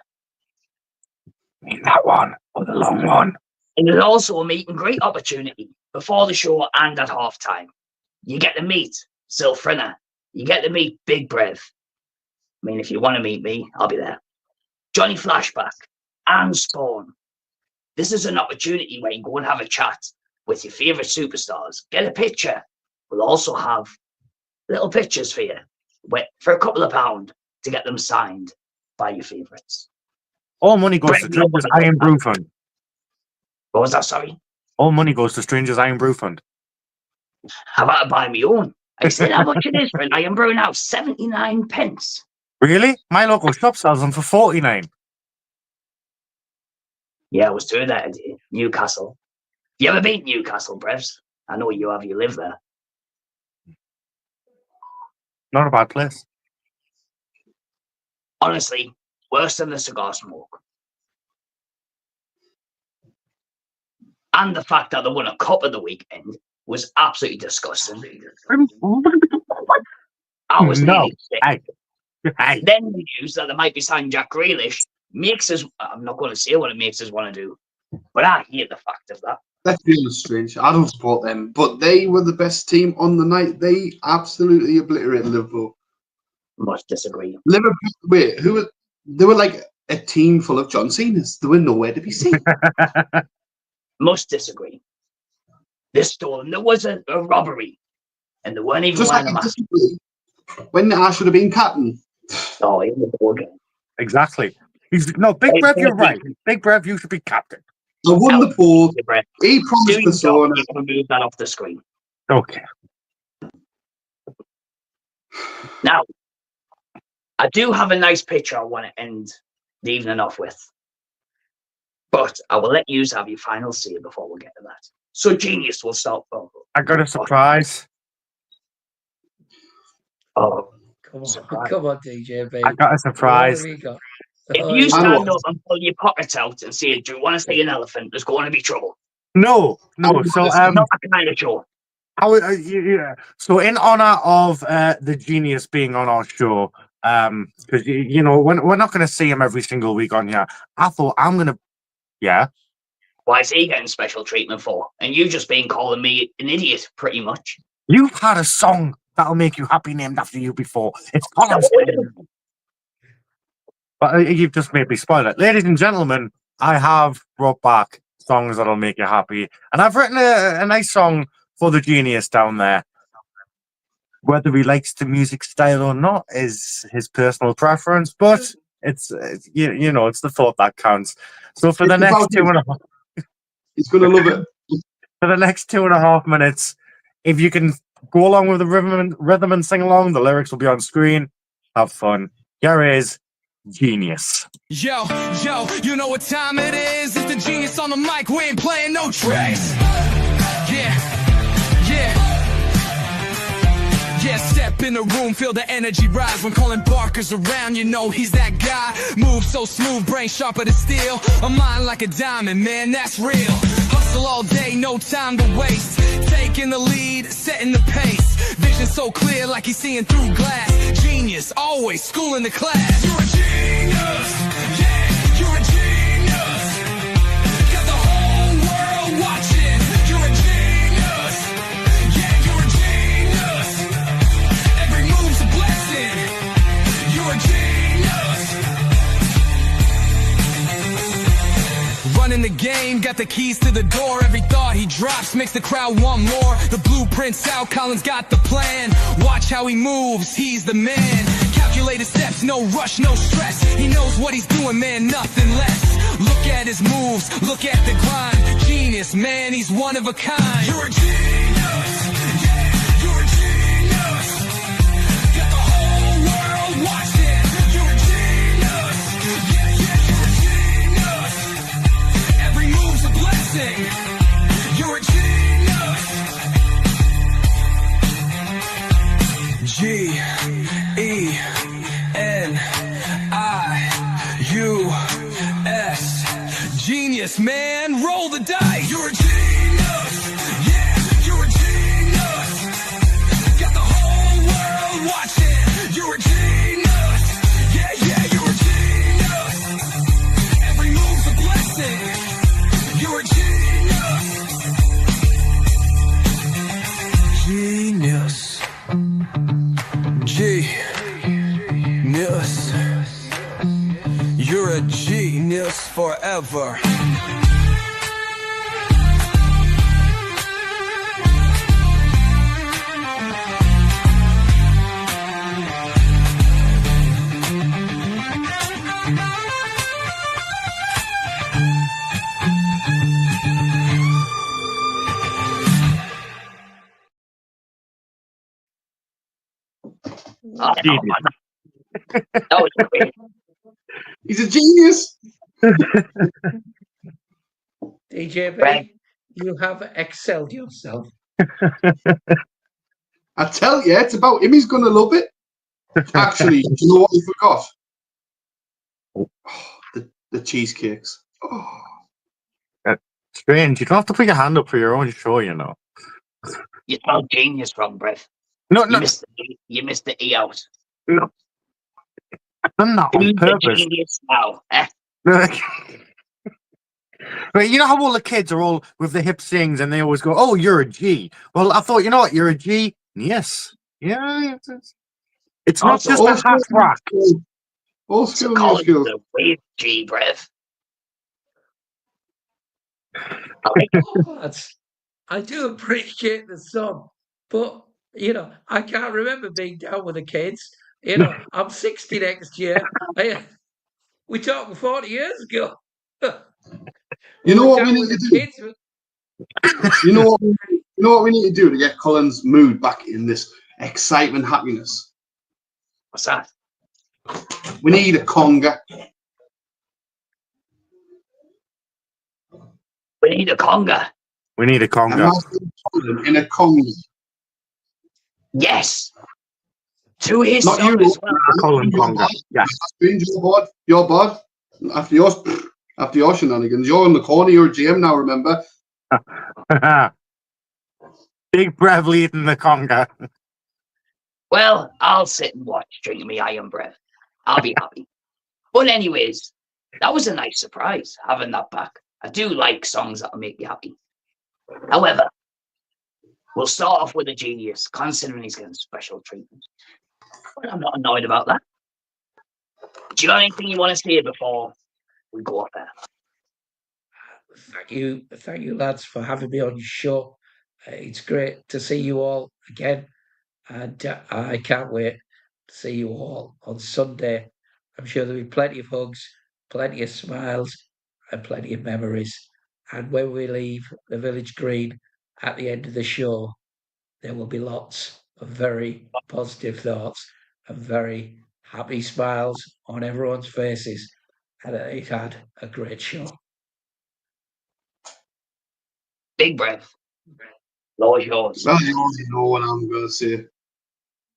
That one, or the long one. And there's also a meet and greet opportunity before the show and at halftime. You get to meet Silfrina. You get to meet Big Brev. I mean, if you want to meet me, I'll be there. Johnny Flashback and Spawn. This is an opportunity where you go and have a chat with your favourite superstars. Get a picture. We'll also have little pictures for you for a couple of £1 to get them signed by your favourites. All money goes to Stranger's Irn-Bru Fund. What was that, sorry? All money goes to Stranger's Irn-Bru Fund. How about I buy my own? I said how much it is for an Irn-Bru now? 79 pence. Really? My local shop sells them for 49. Yeah, I was doing that in Newcastle. You ever been to Newcastle, Brevs? I know you have. You live there. Not a bad place. Honestly, worse than the cigar smoke. And the fact that they won a cup of the weekend was absolutely disgusting. I was nearly sick. Hey. Then the news that there might be signed Jack Grealish makes us. I'm not going to say what it makes us want to do, but I hate the fact of that. Let's be honest, Strange. I don't support them, but they were the best team on the night. They absolutely obliterated Liverpool. Must disagree. Liverpool, wait, who were? They were like a team full of John Cena's. They were nowhere to be seen. Must disagree. This stolen. There was a robbery, and they weren't even Just wearing like a mask. when I should have been captain. Oh, in the ball game. Exactly. No, Big Brev, you're right. Big Brev, you should be captain. I won the poll. Brett. He Do promised your job. Persona. You can move that off the screen. Okay. Now, I do have a nice picture I want to end the evening off with. But I will let you have your final say before we get to that. So, Genius, we'll start. I got a surprise. Oh, Come on, surprise. come on, DJB. I got a What surprise. have you got? If Oh, you yeah. stand up and pull your pockets out and say, "Do you want to see an elephant?" There's going to be trouble. No. So It's not that kind of show. So in honor of the genius being on our show, because you know we're not going to see him every single week on here. I thought I'm gonna, yeah. Why is he getting special treatment for? And you just been calling me an idiot, pretty much. You've had a song that'll make you happy named after you before. It's Colin's. But you've just made me spoil it. Ladies and gentlemen, I have brought back songs that'll make you happy. And I've written a nice song for the genius down there. Whether he likes the music style or not is his personal preference, but it's you know, it's the thought that counts. So for the next 2.5... He's going to love it. For the next 2.5 minutes, if you can go along with the rhythm and sing along, the lyrics will be on screen. Have fun. Here is Genius. Yo, you know what time it is? It's the genius on the mic, we ain't playing no tracks. Yeah, step in the room, feel the energy rise. When Colin Barker's around, you know he's that guy. Move so smooth, brain sharper than steel. A mind like a diamond, man, that's real. Hustle all day, no time to waste. Taking the lead, setting the pace. Vision so clear, like he's seeing through glass. Genius, always schooling the class. You're a genius, yeah, you're a genius. Got the whole world watching. You're a genius, yeah, you're a genius. Every move's a blessing. You're a genius. Running the game, got the keys to the door. Every thought he drops makes the crowd want more. The blueprint's out, Colin's got the plan. Watch how he moves, he's the man. Calculated steps, no rush, no stress. He knows what he's doing, man, nothing less. Look at his moves, look at the grind. Genius, man, he's one of a kind. You're a genius, yeah, you're a genius. Got the whole world watching. You're a genius, yeah, you're a genius. Every move's a blessing. You're a genius. G-E-N-I-U-S. Genius, man, roll the dice. You're a genius, yeah, you're a genius. Got the whole world watching. You're a genius, yeah, you're a genius. Every move's a blessing. You're a genius. Genius. Genius. You're a genius forever. That was great. He's a genius. DJB, Right. you have excelled yourself. I tell you, it's about him. He's going to love it. Actually, you know what we forgot? Oh, the cheesecakes. Oh. Strange. You don't have to put your hand up for your own show, you know. You spelled genius wrong, Brev. No, You missed the E out. no. I've done that on Who's the purpose. genius now? But you know how all the kids are all with the hip sings and they always go, "Oh, you're a G." Well, I thought, you know what, you're a G. Yes, yeah. It's not Also, just a half rack. All So skill, all Colin's skill. a wave G, Brev. I like it. I do appreciate the song, but you know, I can't remember being down with the kids. You know, I'm 60 next year. We talked 40 years ago. You know what we down need with to the do? kids. You know what we need to do to get Colin's mood back in this excitement, happiness? What's that? We need a conga. We need a conga. We need a I'm conga. asking Colin in a conga. Yes. To his Not song you. as well. A Colin conga. Yes. Your bod. Your bod. After your shenanigans, you're in the corner. You're a GM now. Remember? Big Brev leading the conga. Well, I'll sit and watch drinking me iron breath. I'll be happy. But anyways, that was a nice surprise having that back. I do like songs that'll make you happy. However, we'll start off with a genius, considering he's getting special treatment. But I'm not annoyed about that. Do you have anything you want to say before we go up there? Thank you, lads, for having me on your show. It's great to see you all again, and I can't wait to see you all on Sunday. I'm sure there'll be plenty of hugs, plenty of smiles, and plenty of memories. And when we leave the village green at the end of the show, there will be lots of very positive thoughts and very happy smiles on everyone's faces. And it had a great show. Big breath. Floor is yours. Well, you already know what I'm going to say.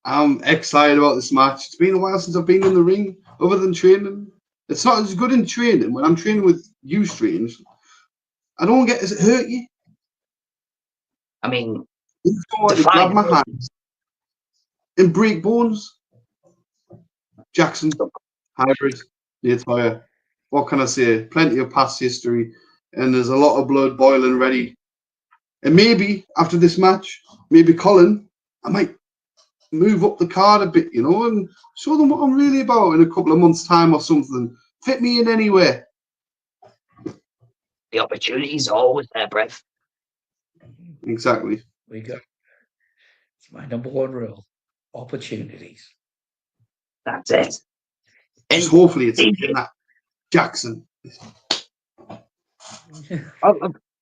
I'm excited about this match. It's been a while since I've been in the ring, other than training. It's not as good in training. When I'm training with you, Strange, I don't get. Does it hurt you? I mean, You don't want to grab my hands and break bones. Jackson, hybrid, Natoya. What can I say? Plenty of past history, and there's a lot of blood boiling ready. And maybe after this match, maybe Colin, I might move up the card a bit, you know, and show them what I'm really about in a couple of months' time or something. Fit me in anywhere. The opportunity's always there, Brev. Exactly. We got it's my number one rule: opportunities. That's it. And Just hopefully it's in that Jackson.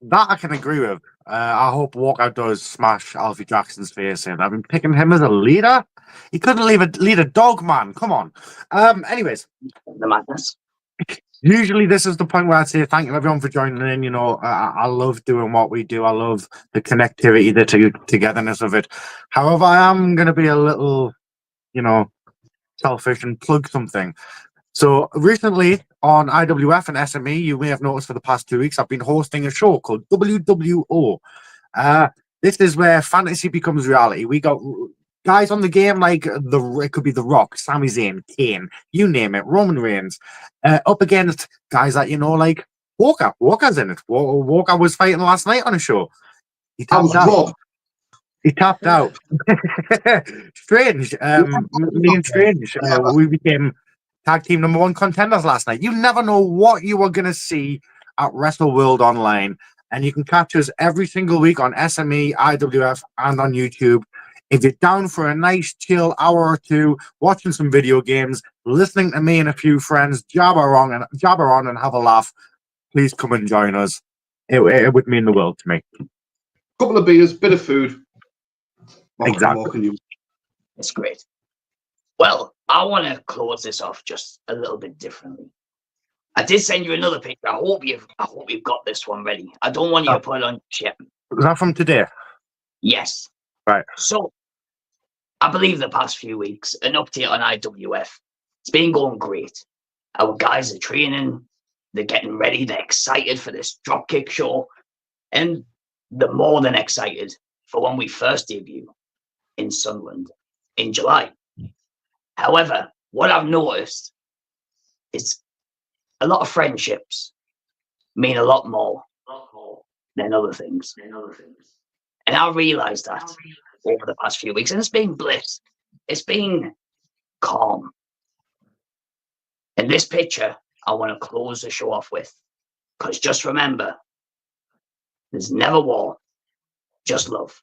That I can agree with. I hope Walkout does smash Alfie Jackson's face in. I've been picking him as a leader. He couldn't lead a dog, man. Come on. Anyways, the madness. Usually this is the point where I'd say thank you everyone for joining in. You know, I love doing what we do. I love the connectivity, the togetherness of it. However, I am going to be a little, you know, selfish and plug something. So recently on IWF and SME, you may have noticed for the past 2 weeks, I've been hosting a show called WWO. This is where fantasy becomes reality. We got guys on the game like it could be The Rock, Sami Zayn, Kane, you name it, Roman Reigns, up against guys that, you know, like Walker. Walker's in it. Walker was fighting last night on a show. He tapped out. He tapped out. Strange. Me and Strange, we became tag team number 1 contenders last night. You never know what you are going to see at Wrestle World Online. And you can catch us every single week on SME, IWF, and on YouTube. If you're down for a nice chill hour or two, watching some video games, listening to me and a few friends jabber on and have a laugh, please come and join us. It would mean the world to me. Couple of beers, bit of food. Exactly. It's great. Well, I want to close this off just a little bit differently. I did send you another picture. I hope you've got this one ready. I don't want you to put it on your chip. Was that from today? Yes. Right. So, I believe the past few weeks, an update on IWF. It's been going great. Our guys are training. They're getting ready. They're excited for this Dropkick show. And they're more than excited for when we first debut in Sunderland in July. However, what I've noticed is a lot of friendships mean a lot more than other things. And I realized that over the past few weeks, and it's been bliss. It's been calm. And this picture, I want to close the show off with, because just remember, there's never war, just love.